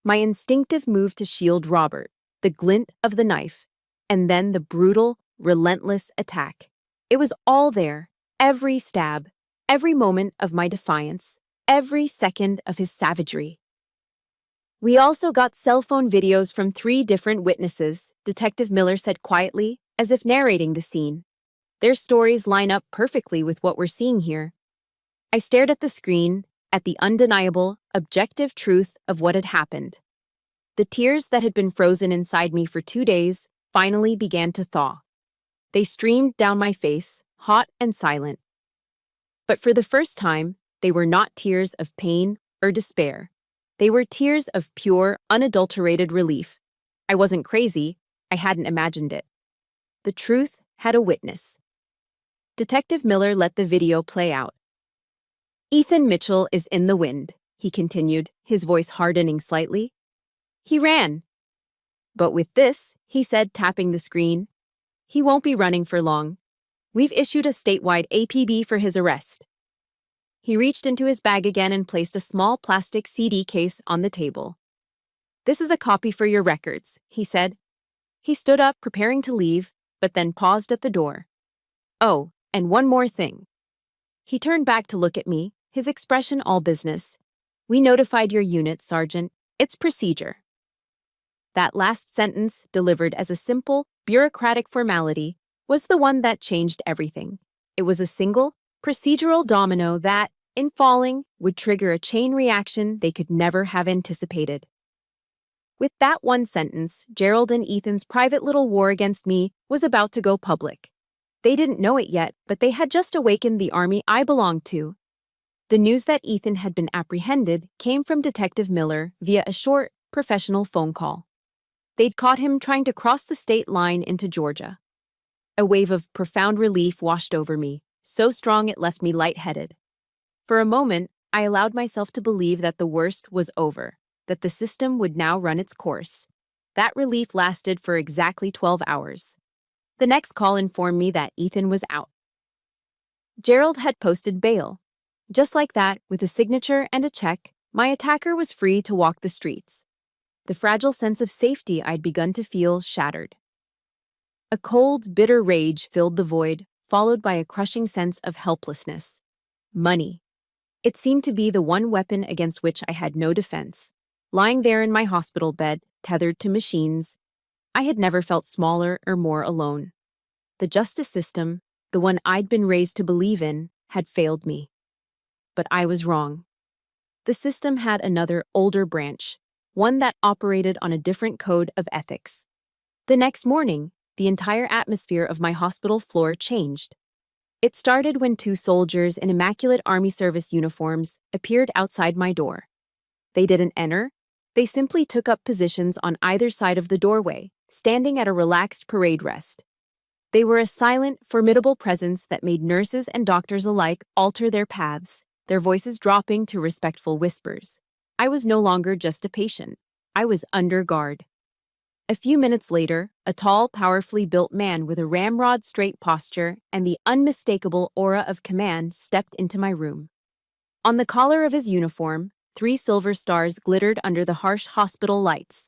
my instinctive move to shield Robert, the glint of the knife, and then the brutal, relentless attack. It was all there, every stab, every moment of my defiance, every second of his savagery. "We also got cell phone videos from 3 different witnesses," Detective Miller said quietly, as if narrating the scene. "Their stories line up perfectly with what we're seeing here." I stared at the screen, at the undeniable, objective truth of what had happened. The tears that had been frozen inside me for 2 days finally began to thaw. They streamed down my face, hot and silent. But for the first time, they were not tears of pain or despair. They were tears of pure, unadulterated relief. I wasn't crazy, I hadn't imagined it. The truth had a witness. Detective Miller let the video play out. "Ethan Mitchell is in the wind," he continued, his voice hardening slightly. "He ran. But with this," he said, tapping the screen, "he won't be running for long. We've issued a statewide APB for his arrest." He reached into his bag again and placed a small plastic CD case on the table. "This is a copy for your records," he said. He stood up, preparing to leave, but then paused at the door. "Oh, and one more thing." He turned back to look at me, his expression all business. "We notified your unit, Sergeant. It's procedure." That last sentence, delivered as a simple, bureaucratic formality, was the one that changed everything. It was a single, procedural domino that, in falling, would trigger a chain reaction they could never have anticipated. With that one sentence, Gerald and Ethan's private little war against me was about to go public. They didn't know it yet, but they had just awakened the army I belonged to. The news that Ethan had been apprehended came from Detective Miller via a short, professional phone call. They'd caught him trying to cross the state line into Georgia. A wave of profound relief washed over me, so strong it left me lightheaded. For a moment, I allowed myself to believe that the worst was over, that the system would now run its course. That relief lasted for exactly 12 hours. The next call informed me that Ethan was out. Gerald had posted bail. Just like that, with a signature and a check, my attacker was free to walk the streets. The fragile sense of safety I'd begun to feel shattered. A cold, bitter rage filled the void, followed by a crushing sense of helplessness. Money. It seemed to be the one weapon against which I had no defense. Lying there in my hospital bed, tethered to machines, I had never felt smaller or more alone. The justice system, the one I'd been raised to believe in, had failed me. But I was wrong. The system had another, older branch, one that operated on a different code of ethics. The next morning, the entire atmosphere of my hospital floor changed. It started when two soldiers in immaculate Army service uniforms appeared outside my door. They didn't enter. They simply took up positions on either side of the doorway, standing at a relaxed parade rest. They were a silent, formidable presence that made nurses and doctors alike alter their paths, their voices dropping to respectful whispers. I was no longer just a patient. I was under guard. A few minutes later, a tall, powerfully built man with a ramrod-straight posture and the unmistakable aura of command stepped into my room. On the collar of his uniform, 3 silver stars glittered under the harsh hospital lights.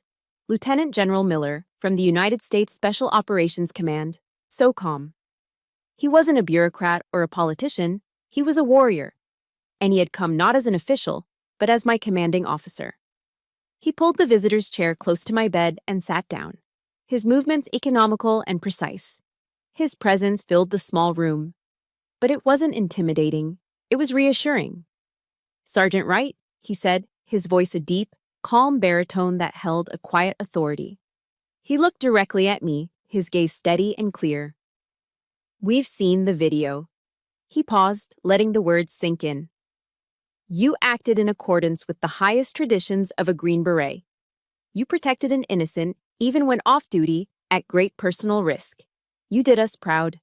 Lieutenant General Miller, from the United States Special Operations Command, SOCOM. He wasn't a bureaucrat or a politician, he was a warrior. And he had come not as an official, but as my commanding officer. He pulled the visitor's chair close to my bed and sat down. His movements economical and precise. His presence filled the small room. But it wasn't intimidating, it was reassuring. "Sergeant Wright," he said, his voice a deep, calm baritone that held a quiet authority. He looked directly at me, his gaze steady and clear. "We've seen the video." He paused, letting the words sink in. "You acted in accordance with the highest traditions of a Green Beret. You protected an innocent, even when off-duty, at great personal risk. You did us proud."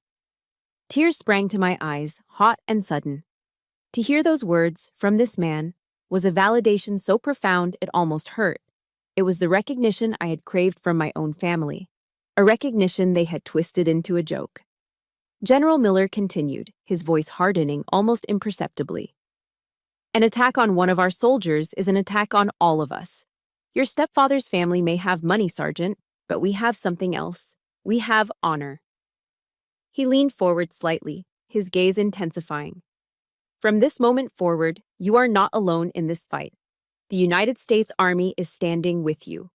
Tears sprang to my eyes, hot and sudden. To hear those words, from this man, was a validation so profound it almost hurt. It was the recognition I had craved from my own family, a recognition they had twisted into a joke. General Miller continued, his voice hardening almost imperceptibly. "An attack on one of our soldiers is an attack on all of us. Your stepfather's family may have money, Sergeant, but we have something else. We have honor." He leaned forward slightly, his gaze intensifying. "From this moment forward, you are not alone in this fight. The United States Army is standing with you."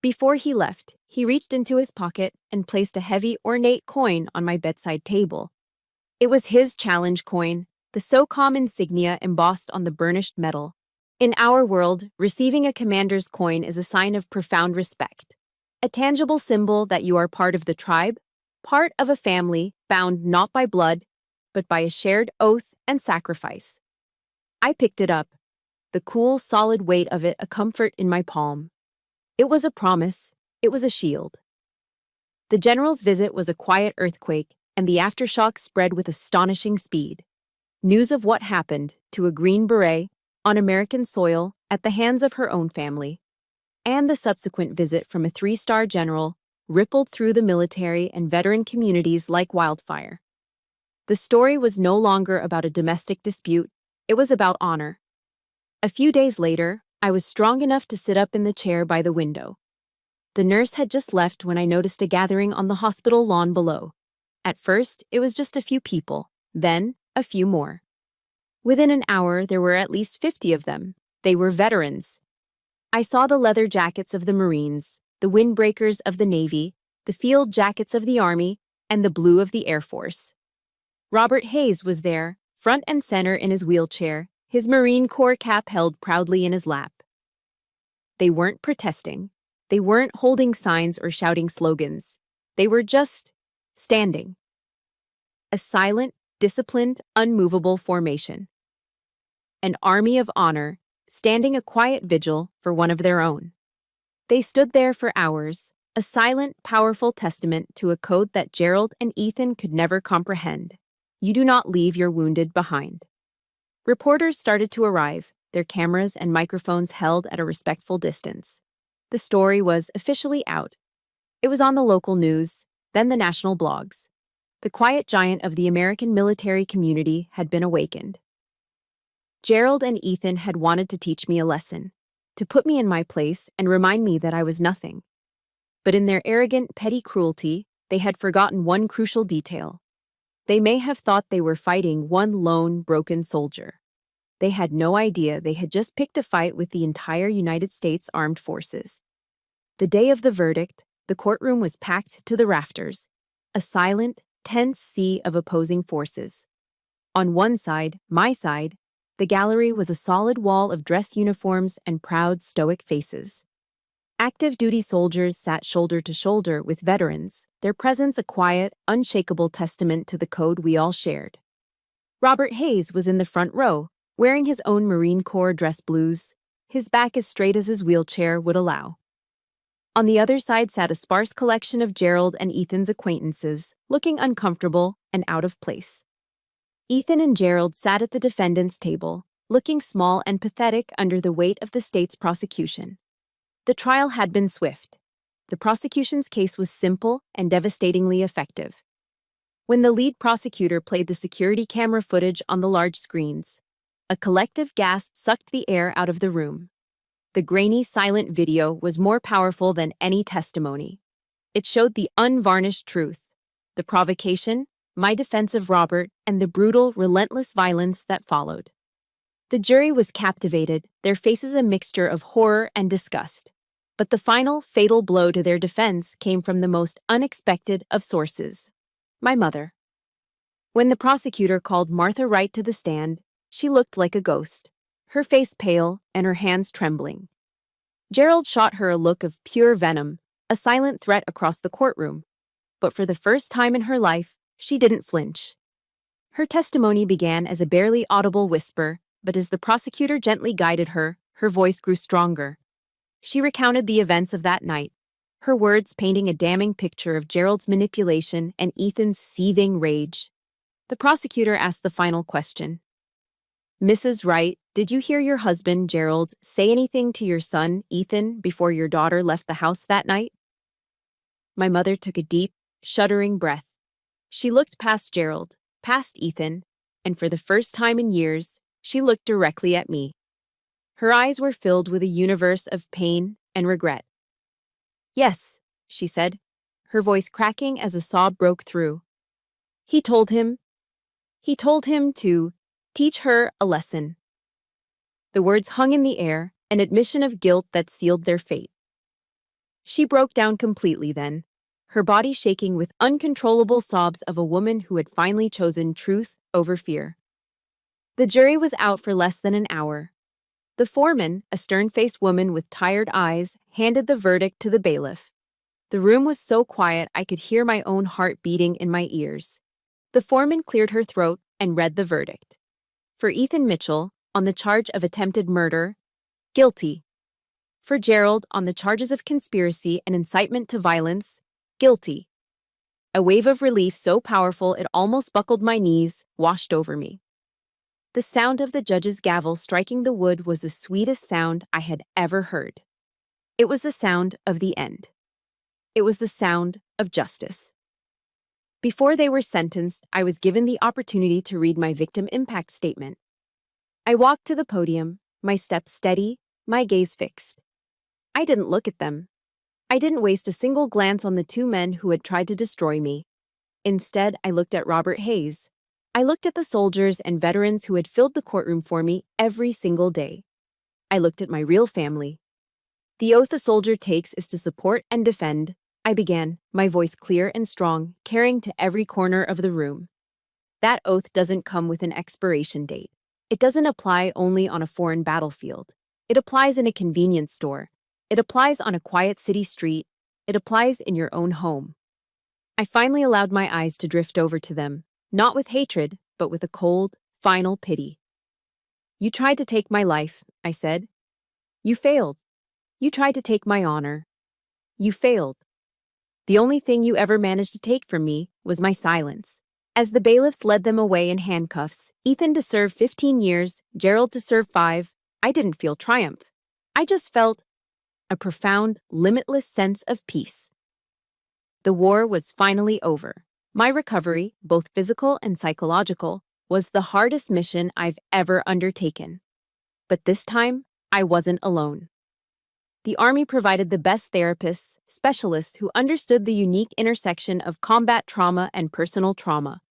Before he left, he reached into his pocket and placed a heavy, ornate coin on my bedside table. It was his challenge coin, the SOCOM insignia embossed on the burnished metal. In our world, receiving a commander's coin is a sign of profound respect, a tangible symbol that you are part of the tribe, part of a family bound not by blood, but by a shared oath and sacrifice. I picked it up, the cool, solid weight of it a comfort in my palm. It was a promise, it was a shield. The general's visit was a quiet earthquake, and the aftershock spread with astonishing speed. News of what happened to a Green Beret on American soil at the hands of her own family, and the subsequent visit from a 3-star general, rippled through the military and veteran communities like wildfire. The story was no longer about a domestic dispute, it was about honor. A few days later, I was strong enough to sit up in the chair by the window. The nurse had just left when I noticed a gathering on the hospital lawn below. At first, it was just a few people, then a few more. Within an hour, there were at least 50 of them. They were veterans. I saw the leather jackets of the Marines, the windbreakers of the Navy, the field jackets of the Army, and the blue of the Air Force. Robert Hayes was there, front and center in his wheelchair, his Marine Corps cap held proudly in his lap. They weren't protesting. They weren't holding signs or shouting slogans. They were just standing. A silent, disciplined, unmovable formation. An army of honor, standing a quiet vigil for one of their own. They stood there for hours, a silent, powerful testament to a code that Gerald and Ethan could never comprehend. You do not leave your wounded behind. Reporters started to arrive, their cameras and microphones held at a respectful distance. The story was officially out. It was on the local news, then the national blogs. The quiet giant of the American military community had been awakened. Gerald and Ethan had wanted to teach me a lesson, to put me in my place and remind me that I was nothing. But in their arrogant, petty cruelty, they had forgotten one crucial detail. They may have thought they were fighting one lone, broken soldier. They had no idea they had just picked a fight with the entire United States Armed Forces. The day of the verdict, the courtroom was packed to the rafters, a silent, tense sea of opposing forces. On one side, my side, the gallery was a solid wall of dress uniforms and proud, stoic faces. Active duty soldiers sat shoulder to shoulder with veterans, their presence a quiet, unshakable testament to the code we all shared. Robert Hayes was in the front row, wearing his own Marine Corps dress blues, his back as straight as his wheelchair would allow. On the other side sat a sparse collection of Gerald and Ethan's acquaintances, looking uncomfortable and out of place. Ethan and Gerald sat at the defendant's table, looking small and pathetic under the weight of the state's prosecution. The trial had been swift. The prosecution's case was simple and devastatingly effective. When the lead prosecutor played the security camera footage on the large screens, a collective gasp sucked the air out of the room. The grainy, silent video was more powerful than any testimony. It showed the unvarnished truth, the provocation, my defense of Robert, and the brutal, relentless violence that followed. The jury was captivated, their faces a mixture of horror and disgust. But the final, fatal blow to their defense came from the most unexpected of sources: my mother. When the prosecutor called Martha Wright to the stand, she looked like a ghost, her face pale and her hands trembling. Gerald shot her a look of pure venom, a silent threat across the courtroom. But for the first time in her life, she didn't flinch. Her testimony began as a barely audible whisper, but as the prosecutor gently guided her, her voice grew stronger. She recounted the events of that night, her words painting a damning picture of Gerald's manipulation and Ethan's seething rage. The prosecutor asked the final question. "Mrs. Wright, did you hear your husband, Gerald, say anything to your son, Ethan, before your daughter left the house that night?" My mother took a deep, shuddering breath. She looked past Gerald, past Ethan, and for the first time in years, she looked directly at me. Her eyes were filled with a universe of pain and regret. "Yes," she said, her voice cracking as a sob broke through. He told him to teach her a lesson." The words hung in the air, an admission of guilt that sealed their fate. She broke down completely then, her body shaking with uncontrollable sobs of a woman who had finally chosen truth over fear. The jury was out for less than an hour. The foreman, a stern-faced woman with tired eyes, handed the verdict to the bailiff. The room was so quiet I could hear my own heart beating in my ears. The foreman cleared her throat and read the verdict. For Ethan Mitchell, on the charge of attempted murder, guilty. For Gerald, on the charges of conspiracy and incitement to violence, guilty. A wave of relief so powerful it almost buckled my knees washed over me. The sound of the judge's gavel striking the wood was the sweetest sound I had ever heard. It was the sound of the end. It was the sound of justice. Before they were sentenced, I was given the opportunity to read my victim impact statement. I walked to the podium, my steps steady, my gaze fixed. I didn't look at them. I didn't waste a single glance on the two men who had tried to destroy me. Instead, I looked at Robert Hayes. I looked at the soldiers and veterans who had filled the courtroom for me every single day. I looked at my real family. "The oath a soldier takes is to support and defend," I began, my voice clear and strong, carrying to every corner of the room. "That oath doesn't come with an expiration date. It doesn't apply only on a foreign battlefield. It applies in a convenience store. It applies on a quiet city street. It applies in your own home." I finally allowed my eyes to drift over to them, not with hatred, but with a cold, final pity. "You tried to take my life," I said. "You failed. You tried to take my honor. You failed. The only thing you ever managed to take from me was my silence." As the bailiffs led them away in handcuffs, Ethan to serve 15 years, Gerald to serve 5, I didn't feel triumph. I just felt a profound, limitless sense of peace. The war was finally over. My recovery, both physical and psychological, was the hardest mission I've ever undertaken. But this time, I wasn't alone. The Army provided the best therapists, specialists who understood the unique intersection of combat trauma and personal trauma.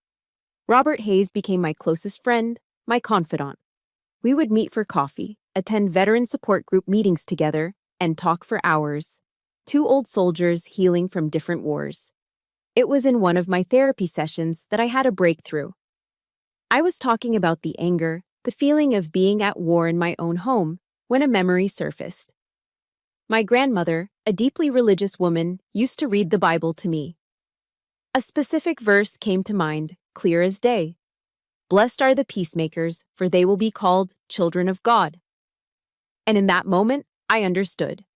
Robert Hayes became my closest friend, my confidant. We would meet for coffee, attend veteran support group meetings together, and talk for hours. Two old soldiers healing from different wars. It was in one of my therapy sessions that I had a breakthrough. I was talking about the anger, the feeling of being at war in my own home, when a memory surfaced. My grandmother, a deeply religious woman, used to read the Bible to me. A specific verse came to mind, clear as day. Blessed are the peacemakers, for they will be called children of God. And in that moment, I understood.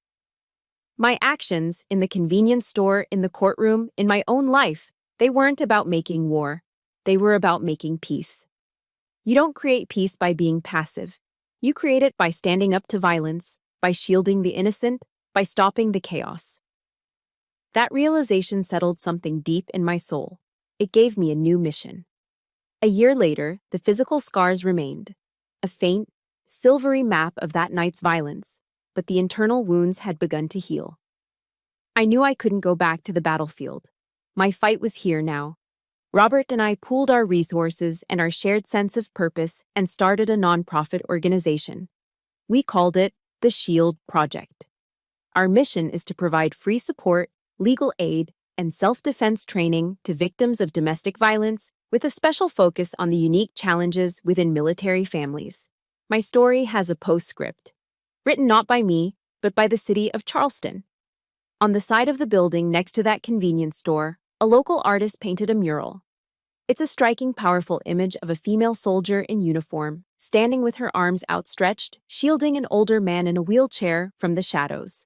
My actions, in the convenience store, in the courtroom, in my own life, they weren't about making war. They were about making peace. You don't create peace by being passive. You create it by standing up to violence, by shielding the innocent, by stopping the chaos. That realization settled something deep in my soul. It gave me a new mission. A year later, the physical scars remained, a faint, silvery map of that night's violence, but the internal wounds had begun to heal. I knew I couldn't go back to the battlefield. My fight was here now. Robert and I pooled our resources and our shared sense of purpose and started a nonprofit organization. We called it the Shield Project. Our mission is to provide free support, legal aid, and self-defense training to victims of domestic violence, with a special focus on the unique challenges within military families. My story has a postscript, written not by me, but by the city of Charleston. On the side of the building next to that convenience store, a local artist painted a mural. It's a striking, powerful image of a female soldier in uniform, standing with her arms outstretched, shielding an older man in a wheelchair from the shadows.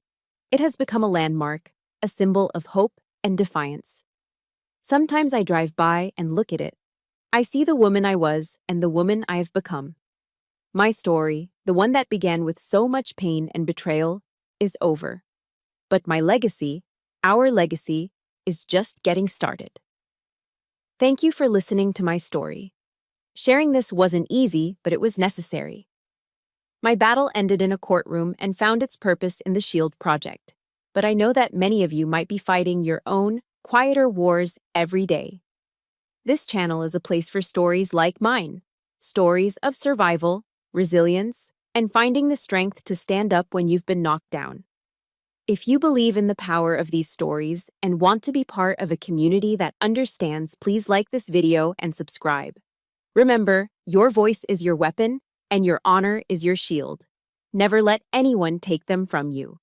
It has become a landmark, a symbol of hope and defiance. Sometimes I drive by and look at it. I see the woman I was and the woman I have become. My story, the one that began with so much pain and betrayal, is over. But my legacy, our legacy, is just getting started. Thank you for listening to my story. Sharing this wasn't easy, but it was necessary. My battle ended in a courtroom and found its purpose in the Shield Project. But I know that many of you might be fighting your own, quieter wars every day. This channel is a place for stories like mine, stories of survival, resilience, and finding the strength to stand up when you've been knocked down. If you believe in the power of these stories and want to be part of a community that understands, please like this video and subscribe. Remember, your voice is your weapon, and your honor is your shield. Never let anyone take them from you.